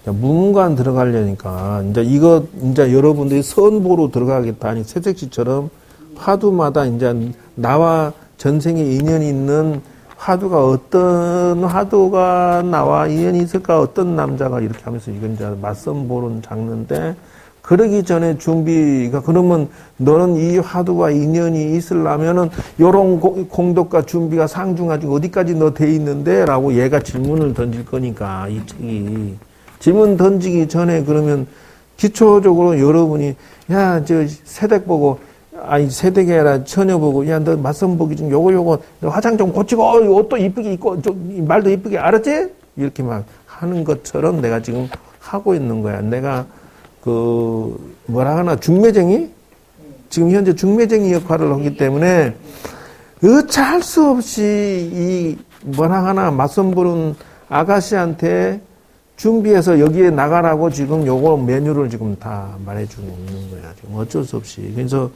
무문관 들어가려니까 이제 여러분들이 선보로 들어가겠다. 아니 새색시처럼 화두마다 이제 나와 전생에 인연이 있는 화두가 어떤 화두가 나와 인연이 있을까 어떤 남자가 이렇게 하면서 이건 이제 맞선 보는 장르인데 그러기 전에 준비가 그러면 너는 이 화두와 인연이 있으려면은 요런 공덕과 준비가 상중하지고 어디까지 너 돼 있는데? 라고 얘가 질문을 던질 거니까 이 책이 질문 던지기 전에 그러면 기초적으로 여러분이 야 저 세댁 보고 아니 세댁이 아니라 처녀 보고 야 너 맞선 보기 좀 요거 너 화장 좀 고치고 옷도 이쁘게 입고 좀 말도 이쁘게 알았지? 이렇게 막 하는 것처럼 내가 지금 하고 있는 거야. 내가 그 뭐라 하나 중매쟁이? 지금 현재 중매쟁이 역할을 하기 때문에 어찌할 수 없이 이 뭐라 하나 맞선 보는 아가씨한테 준비해서 여기에 나가라고 지금 요거 메뉴를 지금 다 말해주고 있는 거야. 지금 어쩔 수 없이. 그래서,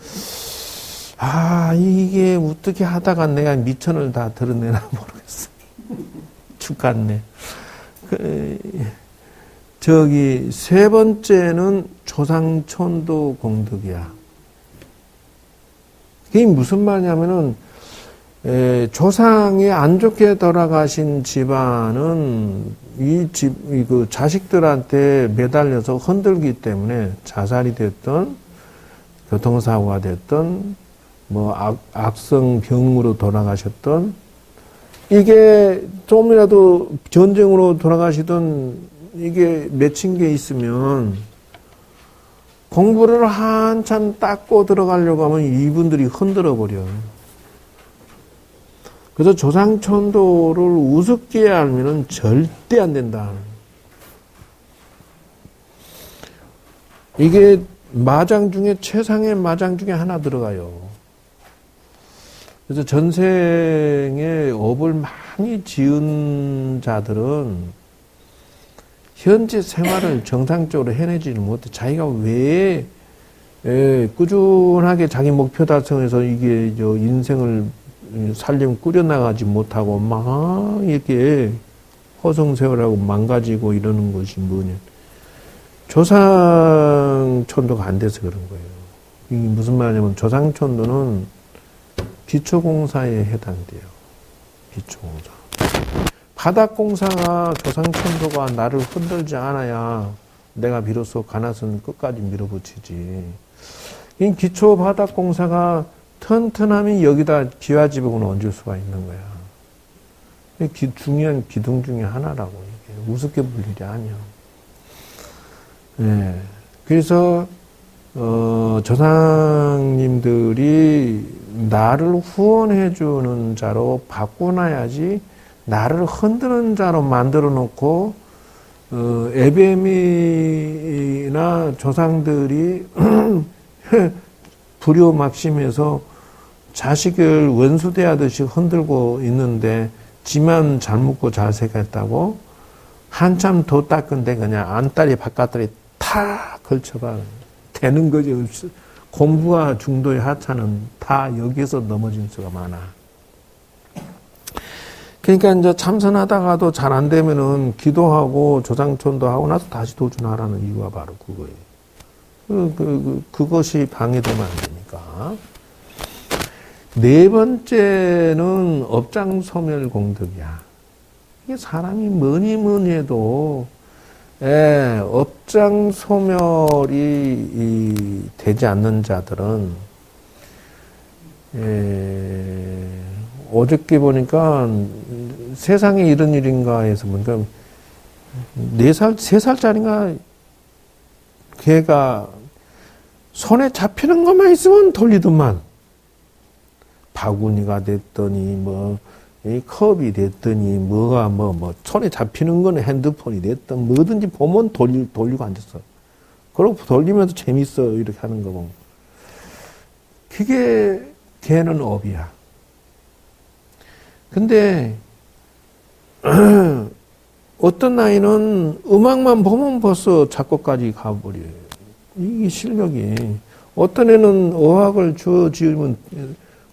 이게 어떻게 하다가 내가 미천을 다 드러내나 모르겠어. 죽겠네. 세 번째는 조상천도 공덕이야. 그게 무슨 말이냐면은, 조상이 안 좋게 돌아가신 집안은 그 자식들한테 매달려서 흔들기 때문에 자살이 됐던, 교통사고가 됐던, 악성병으로 돌아가셨던, 이게 조금이라도 전쟁으로 돌아가시던 이게 맺힌 게 있으면 공부를 한참 닦고 들어가려고 하면 이분들이 흔들어 버려. 그래서 조상천도를 우습게 알면은 절대 안 된다. 이게 마장 중에 최상의 마장 중에 하나 들어가요. 그래서 전생에 업을 많이 지은 자들은 현재 생활을 정상적으로 해내지는 못해. 자기가 왜 꾸준하게 자기 목표 달성해서 이게 인생을 살림 꾸려나가지 못하고 막 이렇게 허송세월하고 망가지고 이러는 것이 뭐냐. 조상천도가 안 돼서 그런 거예요. 이게 무슨 말이냐면 조상천도는 기초공사에 해당돼요. 기초공사. 바닥공사가 조상천도가 나를 흔들지 않아야 내가 비로소 가나선 끝까지 밀어붙이지. 이 기초 바닥공사가 튼튼함이 여기다 기와지붕을 얹을 수가 있는 거야. 중요한 기둥 중에 하나라고. 이게 우습게 볼 일이 아니야. 네. 그래서 조상님들이 나를 후원해주는 자로 바꾸놔야지 나를 흔드는 자로 만들어 놓고 애뱀이나 조상들이 불효막심해서 자식을 원수대하듯이 흔들고 있는데 지만 잘 먹고 잘 생겼다고 한참 더 닦은데 그냥 안다리 바깥다리 탁 걸쳐봐. 되는 거지. 공부와 중도의 하차는 다 여기서 넘어진 수가 많아. 그러니까 이제 참선하다가도 잘 안 되면은 기도하고 조상천도 하고 나서 다시 도준하라는 이유가 바로 그거예요. 그것이 방해되면 안 되니까. 네 번째는 업장소멸공덕이야. 이게 사람이 뭐니 해도 업장소멸이 되지 않는 자들은 어저께 보니까 세상에 이런 일인가 해서 보니까 3살짜리인가 걔가 손에 잡히는 것만 있으면 돌리더만. 바구니가 됐더니 이 컵이 됐더니 손에 잡히는 거는 핸드폰이 됐든 뭐든지 보면 돌리고 앉았어. 그러고 돌리면서 재밌어 이렇게 하는 거 보면. 그게 걔는 업이야. 근데 어떤 아이는 음악만 보면 벌써 작곡까지 가버려요. 이게 실력이. 어떤 애는 어학을 지으면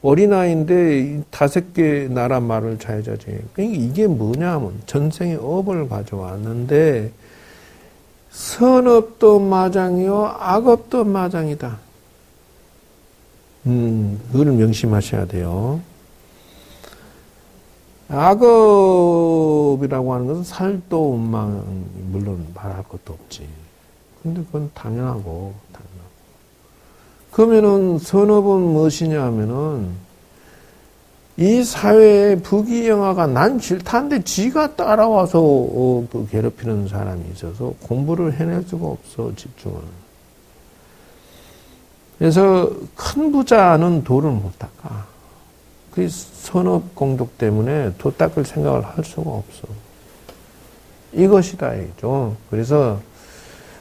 어린아이인데 5개 나라 말을 잘하지. 그러니까 이게 뭐냐 하면 전생에 업을 가져왔는데 선업도 마장이요 악업도 마장이다. 그걸 명심하셔야 돼요. 악업이라고 하는 것은 살도 원망, 물론 말할 것도 없지. 근데 그건 당연하고. 그러면은 선업은 무엇이냐 하면은 이 사회의 부귀영화가 난 싫다는데 지가 따라와서 그 괴롭히는 사람이 있어서 공부를 해낼 수가 없어, 집중을. 그래서 큰 부자는 도를 못 닦아. 그 선업 공덕 때문에 도 닦을 생각을 할 수가 없어. 이것이다, 이죠. 그래서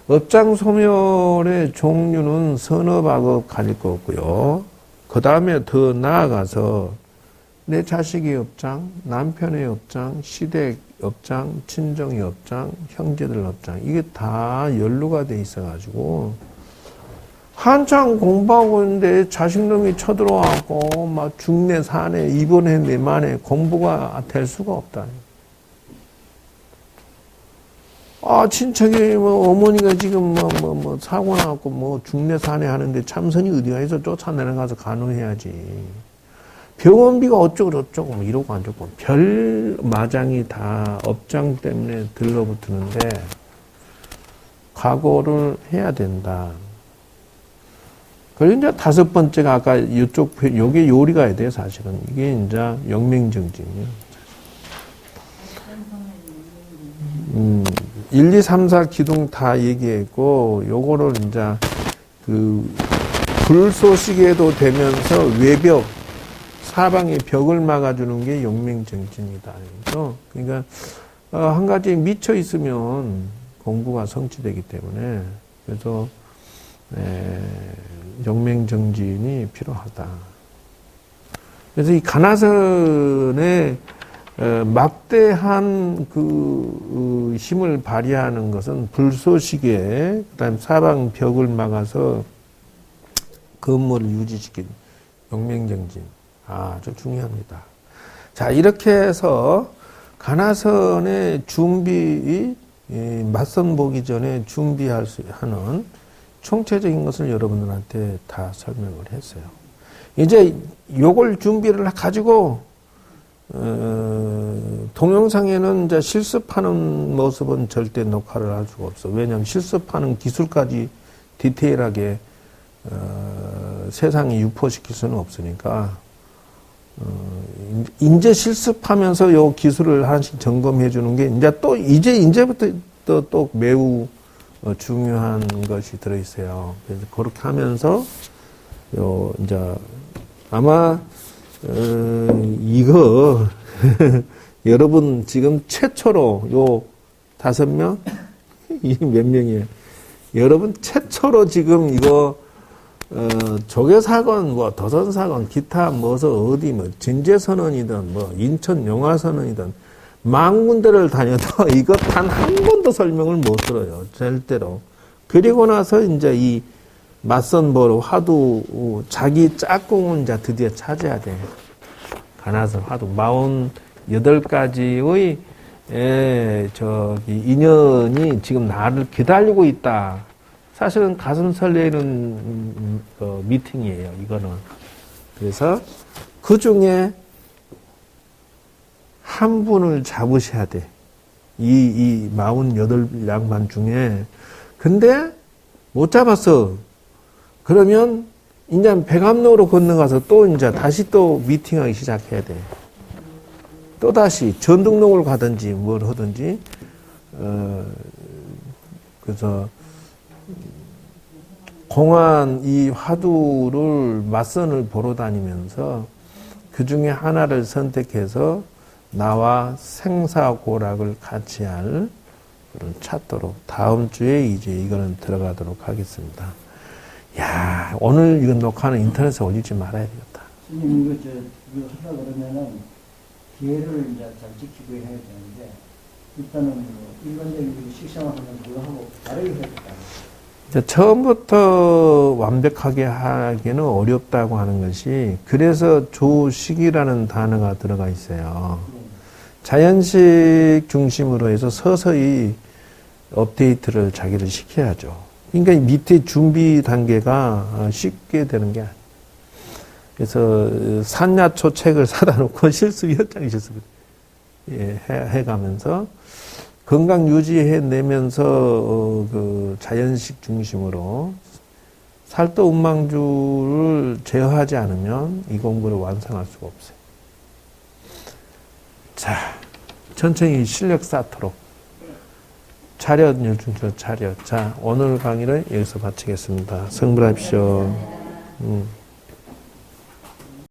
업장 소멸의 종류는 선업, 악업 가릴 거 없고요. 그 다음에 더 나아가서 내 자식의 업장, 남편의 업장, 시댁 업장, 친정의 업장, 형제들 업장, 이게 다 연루가 돼 있어가지고 한창 공부하고 있는데 자식놈이 쳐들어와고 막 중내 사내 입원해 내만에 공부가 될 수가 없다. 아, 친척이 뭐 어머니가 지금 사고 나갖고 뭐 중내 사내 하는데 참선이 어디가 있어 쫓아내려가서 간호해야지. 병원비가 어쩌고 저쩌고 뭐 이러고 안 좋고 별 마장이 다 업장 때문에 들러붙는데 각오를 해야 된다. 그리고 이제 다섯 번째가 아까 이쪽 요게 요리가 돼 사실은 이게 이제 영맹정진이에요. 1, 2, 3, 4 기둥 다 얘기했고 요거를 이제 그 불쏘시개도 되면서 외벽 사방의 벽을 막아주는 게 영맹정진이다. 그러니까 한 가지에 미쳐 있으면 공부가 성취되기 때문에 그래서 영맹정진이 필요하다. 그래서 이 가나선의 막대한 그 힘을 발휘하는 것은 불쏘시개, 그다음 사방 벽을 막아서 건물을 유지시킨 영맹정진. 아주 중요합니다. 자, 이렇게 해서 가나선의 준비, 맞선 보기 전에 준비할 수 하는 총체적인 것을 여러분들한테 다 설명을 했어요. 이제 요걸 준비를 가지고 동영상에는 이제 실습하는 모습은 절대 녹화를 할 수가 없어. 왜냐하면 실습하는 기술까지 디테일하게 세상에 유포시킬 수는 없으니까 이제 실습하면서 요 기술을 하나씩 점검해 주는 게 이제부터 또 매우 중요한 것이 들어 있어요. 그래서 그렇게 하면서 요 이제 아마 이거 여러분 지금 최초로 요 5명 이 몇 명이에요? 여러분 최초로 지금 이거 조계사건, 뭐, 도선사건, 기타, 어디, 진제선언이든, 인천 영화선언이든, 만 군데를 다녀도 이거 단 한 번도 설명을 못 들어요. 절대로. 그리고 나서 이제 이 맞선보로 화두, 자기 짝꿍은 이제 드디어 찾아야 돼. 가나선 화두. 48가지의, 인연이 지금 나를 기다리고 있다. 사실은 가슴 설레는 미팅이에요, 이거는. 그래서 그 중에 한 분을 잡으셔야 돼. 이 48양반 중에. 근데 못 잡았어. 그러면 이제 백암로로 건너가서 또 이제 다시 또 미팅하기 시작해야 돼. 또 다시 전등록을 가든지 뭘 하든지, 그래서 공안 이 화두를 맞선을 보러 다니면서 그 중에 하나를 선택해서 나와 생사고락을 같이 할 그런 찾도록 다음 주에 이제 이거는 들어가도록 하겠습니다. 야, 오늘 이거 녹화는 인터넷에 올리지 말아야 되겠다. 선생님 이거 하다 그러면은 기회를 이제 잘 지키고 해야 되는데 일단은 일반적인 식생활하는 그거 하고 다르게 해야 된다. 처음부터 완벽하게 하기는 어렵다고 하는 것이 그래서 조식이라는 단어가 들어가 있어요. 자연식 중심으로 해서 서서히 업데이트를 자기를 시켜야죠. 그러니까 밑에 준비 단계가 쉽게 되는 게 아니에요. 그래서 산야초 책을 사다 놓고 실습 현장에 실습을 해가면서 건강 유지해내면서 그 자연식 중심으로 살도 운망주를 제어하지 않으면 이 공부를 완성할 수가 없어요. 자, 천천히 실력 쌓도록. 차렷, 율중철 차렷. 자, 오늘 강의를 여기서 마치겠습니다. 성불하십시오.